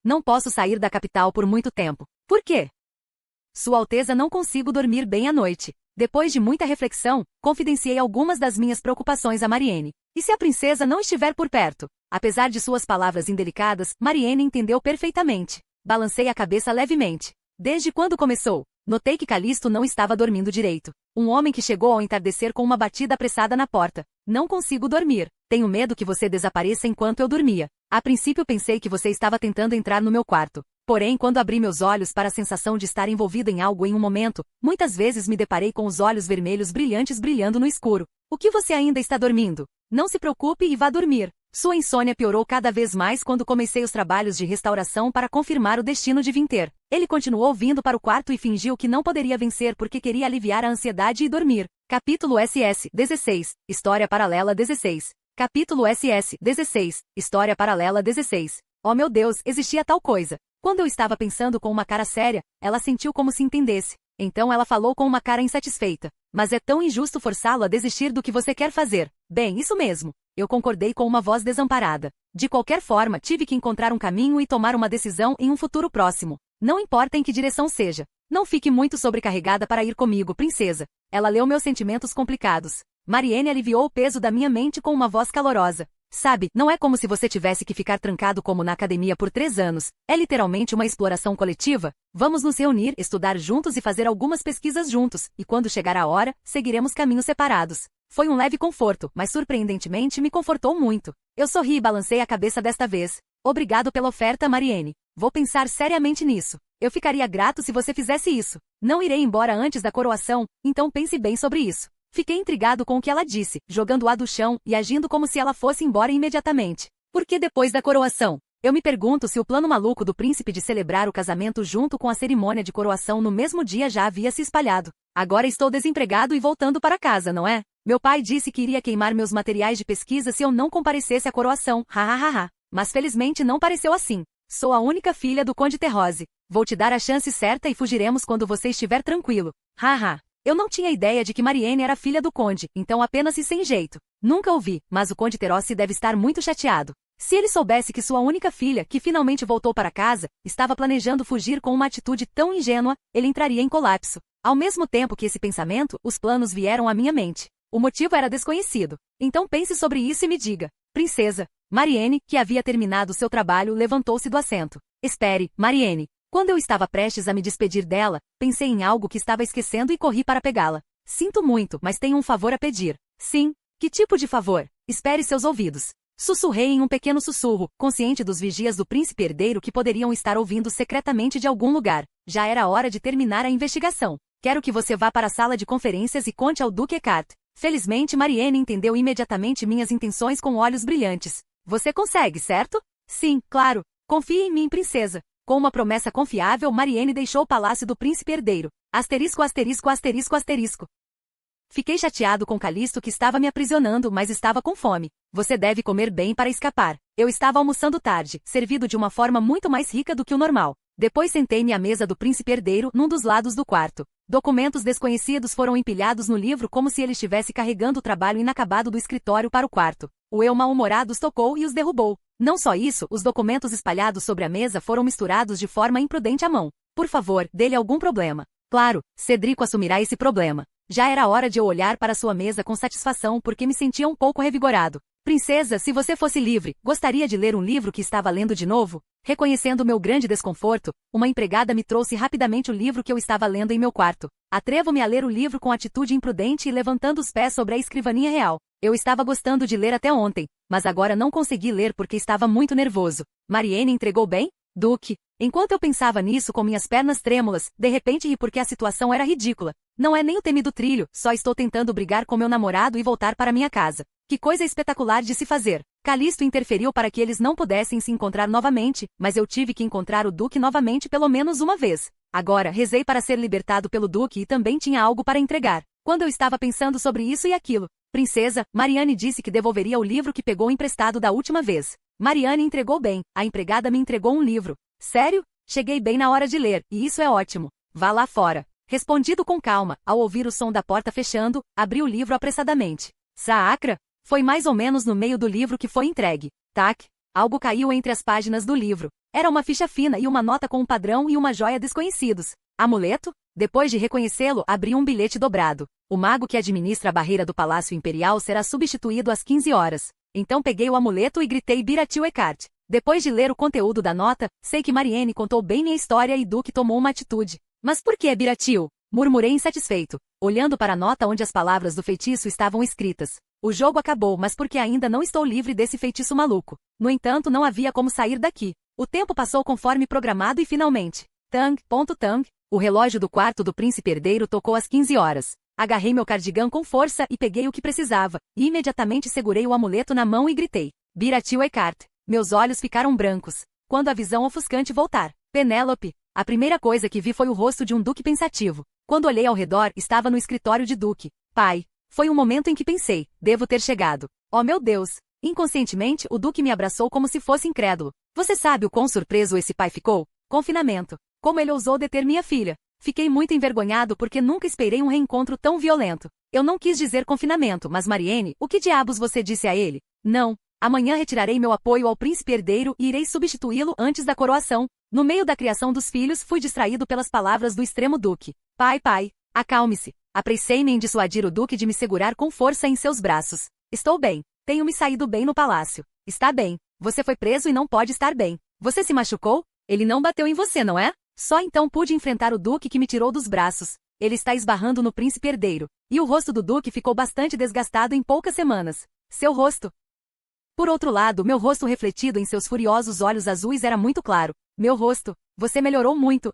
Não posso sair da capital por muito tempo. Por quê? Sua Alteza, não consigo dormir bem à noite. Depois de muita reflexão, confidenciei algumas das minhas preocupações a Mariene. E se a princesa não estiver por perto? Apesar de suas palavras indelicadas, Mariene entendeu perfeitamente. Balancei a cabeça levemente. Desde quando começou? Notei que Calisto não estava dormindo direito. Um homem que chegou ao entardecer com uma batida apressada na porta. Não consigo dormir. Tenho medo que você desapareça enquanto eu dormia. A princípio pensei que você estava tentando entrar no meu quarto. Porém, quando abri meus olhos para a sensação de estar envolvido em algo em um momento, muitas vezes me deparei com os olhos vermelhos brilhantes brilhando no escuro. O que você ainda está dormindo? Não se preocupe e vá dormir. Sua insônia piorou cada vez mais quando comecei os trabalhos de restauração para confirmar o destino de Vinter. Ele continuou vindo para o quarto e fingiu que não poderia vencer porque queria aliviar a ansiedade e dormir. Capítulo SS 16. História paralela 16. Capítulo SS 16. História paralela 16. Oh meu Deus, existia tal coisa. Quando eu estava pensando com uma cara séria, ela sentiu como se entendesse. Então ela falou com uma cara insatisfeita. Mas é tão injusto forçá-lo a desistir do que você quer fazer. Bem, isso mesmo. Eu concordei com uma voz desamparada. De qualquer forma, tive que encontrar um caminho e tomar uma decisão em um futuro próximo. Não importa em que direção seja. Não fique muito sobrecarregada para ir comigo, princesa. Ela leu meus sentimentos complicados. Mariene aliviou o peso da minha mente com uma voz calorosa. Sabe, não é como se você tivesse que ficar trancado como na academia por 3 anos. É literalmente uma exploração coletiva. Vamos nos reunir, estudar juntos e fazer algumas pesquisas juntos, e quando chegar a hora, seguiremos caminhos separados. Foi um leve conforto, mas surpreendentemente me confortou muito. Eu sorri e balancei a cabeça desta vez. Obrigado pela oferta, Mariene. Vou pensar seriamente nisso. Eu ficaria grato se você fizesse isso. Não irei embora antes da coroação, então pense bem sobre isso. Fiquei intrigado com o que ela disse, jogando-a do chão e agindo como se ela fosse embora imediatamente. Por que depois da coroação? Eu me pergunto se o plano maluco do príncipe de celebrar o casamento junto com a cerimônia de coroação no mesmo dia já havia se espalhado. Agora estou desempregado e voltando para casa, não é? Meu pai disse que iria queimar meus materiais de pesquisa se eu não comparecesse à coroação, hahaha. Mas felizmente não pareceu assim. Sou a única filha do Conde Terrose. Vou te dar a chance certa e fugiremos quando você estiver tranquilo. Haha. Eu não tinha ideia de que Mariene era filha do conde, então apenas se sem jeito. Nunca ouvi, mas o Conde Terrose deve estar muito chateado. Se ele soubesse que sua única filha, que finalmente voltou para casa, estava planejando fugir com uma atitude tão ingênua, ele entraria em colapso. Ao mesmo tempo que esse pensamento, os planos vieram à minha mente. O motivo era desconhecido. Então pense sobre isso e me diga. Princesa. Mariene, que havia terminado seu trabalho, levantou-se do assento. Espere, Mariene. Quando eu estava prestes a me despedir dela, pensei em algo que estava esquecendo e corri para pegá-la. Sinto muito, mas tenho um favor a pedir. Sim? Que tipo de favor? Espere seus ouvidos. Sussurrei em um pequeno sussurro, consciente dos vigias do príncipe herdeiro que poderiam estar ouvindo secretamente de algum lugar. Já era hora de terminar a investigação. Quero que você vá para a sala de conferências e conte ao Duque Eckhart. Felizmente Marianne entendeu imediatamente minhas intenções com olhos brilhantes. Você consegue, certo? Sim, claro. Confie em mim, princesa. Com uma promessa confiável, Marianne deixou o palácio do príncipe herdeiro. Asterisco, asterisco, asterisco, asterisco. Fiquei chateado com Calisto que estava me aprisionando, mas estava com fome. Você deve comer bem para escapar. Eu estava almoçando tarde, servido de uma forma muito mais rica do que o normal. Depois sentei-me à mesa do príncipe herdeiro, num dos lados do quarto. Documentos desconhecidos foram empilhados no livro como se ele estivesse carregando o trabalho inacabado do escritório para o quarto. O eu mal-humorado os tocou e os derrubou. Não só isso, os documentos espalhados sobre a mesa foram misturados de forma imprudente à mão. Por favor, dê-lhe algum problema. Claro, Cedrico assumirá esse problema. Já era hora de eu olhar para sua mesa com satisfação porque me sentia um pouco revigorado. Princesa, se você fosse livre, gostaria de ler um livro que estava lendo de novo? Reconhecendo meu grande desconforto, uma empregada me trouxe rapidamente o livro que eu estava lendo em meu quarto. Atrevo-me a ler o livro com atitude imprudente e levantando os pés sobre a escrivaninha real. Eu estava gostando de ler até ontem, mas agora não consegui ler porque estava muito nervoso. Marianne entregou bem? Duque. Enquanto eu pensava nisso com minhas pernas trêmulas, de repente ri porque a situação era ridícula. Não é nem o temido trilho, só estou tentando brigar com meu namorado e voltar para minha casa. Que coisa espetacular de se fazer. Calisto interferiu para que eles não pudessem se encontrar novamente, mas eu tive que encontrar o Duque novamente pelo menos uma vez. Agora, rezei para ser libertado pelo Duque e também tinha algo para entregar. Quando eu estava pensando sobre isso e aquilo, princesa, Marianne disse que devolveria o livro que pegou emprestado da última vez. Marianne entregou bem, a empregada me entregou um livro. Sério? Cheguei bem na hora de ler, e isso é ótimo. Vá lá fora. Respondido com calma, ao ouvir o som da porta fechando, abri o livro apressadamente. Saacra? Foi mais ou menos no meio do livro que foi entregue. Tac! Algo caiu entre as páginas do livro. Era uma ficha fina e uma nota com um padrão e uma joia desconhecidos. Amuleto? Depois de reconhecê-lo, abri um bilhete dobrado. O mago que administra a barreira do Palácio Imperial será substituído às 15 horas. Então peguei o amuleto e gritei Biratil Eckhart. Depois de ler o conteúdo da nota, sei que Marianne contou bem minha história e Duque tomou uma atitude. Mas por que é Biratil? Murmurei insatisfeito, olhando para a nota onde as palavras do feitiço estavam escritas. O jogo acabou, mas porque ainda não estou livre desse feitiço maluco. No entanto, não havia como sair daqui. O tempo passou conforme programado e finalmente. Tang, o relógio do quarto do príncipe herdeiro tocou às 15 horas. Agarrei meu cardigã com força e peguei o que precisava, e imediatamente segurei o amuleto na mão e gritei. Biratil Eckhart. Meus olhos ficaram brancos. Quando a visão ofuscante voltar. Penélope. A primeira coisa que vi foi o rosto de um Duque pensativo. Quando olhei ao redor, estava no escritório de Duque. Pai. Foi um momento em que pensei, devo ter chegado. Oh meu Deus! Inconscientemente, o Duque me abraçou como se fosse incrédulo. Você sabe o quão surpreso esse pai ficou? Confinamento. Como ele ousou deter minha filha? Fiquei muito envergonhado porque nunca esperei um reencontro tão violento. Eu não quis dizer confinamento, mas Marianne, o que diabos você disse a ele? Não. Amanhã retirarei meu apoio ao príncipe herdeiro e irei substituí-lo antes da coroação. No meio da criação dos filhos, fui distraído pelas palavras do extremo Duque. Pai, acalme-se. Apressei-me em dissuadir o Duque de me segurar com força em seus braços. Estou bem. Tenho me saído bem no palácio. Está bem. Você foi preso e não pode estar bem. Você se machucou? Ele não bateu em você, não é? Só então pude enfrentar o Duque que me tirou dos braços. Ele está esbarrando no príncipe herdeiro. E o rosto do Duque ficou bastante desgastado em poucas semanas. Seu rosto. Por outro lado, meu rosto refletido em seus furiosos olhos azuis era muito claro. Meu rosto. Você melhorou muito,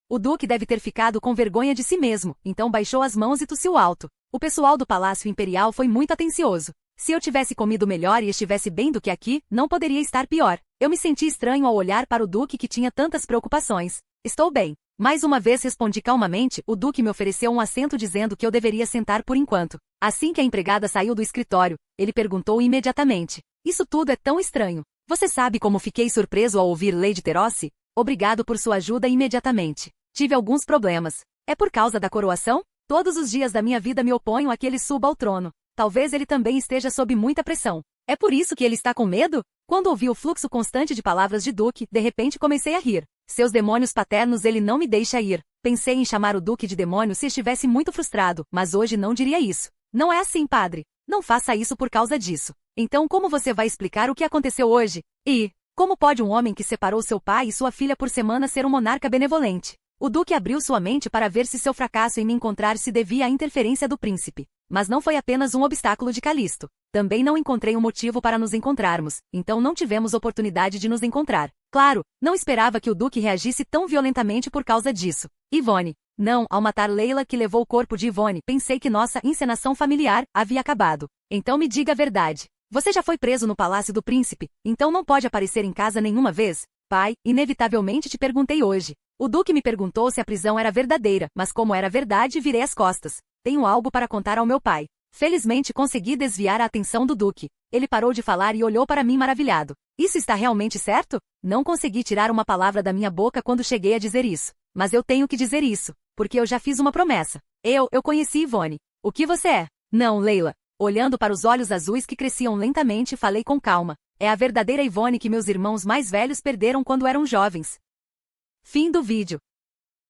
O Duque deve ter ficado com vergonha de si mesmo, então baixou as mãos e tossiu alto. O pessoal do Palácio Imperial foi muito atencioso. Se eu tivesse comido melhor e estivesse bem do que aqui, não poderia estar pior. Eu me senti estranho ao olhar para o Duque que tinha tantas preocupações. Estou bem. Mais uma vez respondi calmamente, o Duque me ofereceu um assento dizendo que eu deveria sentar por enquanto. Assim que a empregada saiu do escritório, ele perguntou imediatamente. Isso tudo é tão estranho. Você sabe como fiquei surpreso ao ouvir Lady Terossi? Obrigado por sua ajuda imediatamente. Tive alguns problemas. É por causa da coroação? Todos os dias da minha vida me oponho a que ele suba ao trono. Talvez ele também esteja sob muita pressão. É por isso que ele está com medo? Quando ouvi o fluxo constante de palavras de Duque, de repente comecei a rir. Seus demônios paternos ele não me deixa ir. Pensei em chamar o Duque de demônio se estivesse muito frustrado, mas hoje não diria isso. Não é assim, padre. Não faça isso por causa disso. Então como você vai explicar o que aconteceu hoje? E, como pode um homem que separou seu pai e sua filha por semana ser um monarca benevolente? O Duque abriu sua mente para ver se seu fracasso em me encontrar se devia à interferência do príncipe. Mas não foi apenas um obstáculo de Calisto. Também não encontrei um motivo para nos encontrarmos, então não tivemos oportunidade de nos encontrar. Claro, não esperava que o Duque reagisse tão violentamente por causa disso. Yvonne. Não, ao matar Leila que levou o corpo de Yvonne, pensei que nossa encenação familiar havia acabado. Então me diga a verdade. Você já foi preso no Palácio do Príncipe, então não pode aparecer em casa nenhuma vez? Pai, inevitavelmente te perguntei hoje. O Duque me perguntou se a prisão era verdadeira, mas como era verdade, virei as costas. Tenho algo para contar ao meu pai. Felizmente consegui desviar a atenção do Duque. Ele parou de falar e olhou para mim maravilhado. Isso está realmente certo? Não consegui tirar uma palavra da minha boca quando cheguei a dizer isso. Mas eu tenho que dizer isso, porque eu já fiz uma promessa. Eu conheci Yvonne. O que você é? Não, Leila. Olhando para os olhos azuis que cresciam lentamente, falei com calma. É a verdadeira Yvonne que meus irmãos mais velhos perderam quando eram jovens. Fim do vídeo.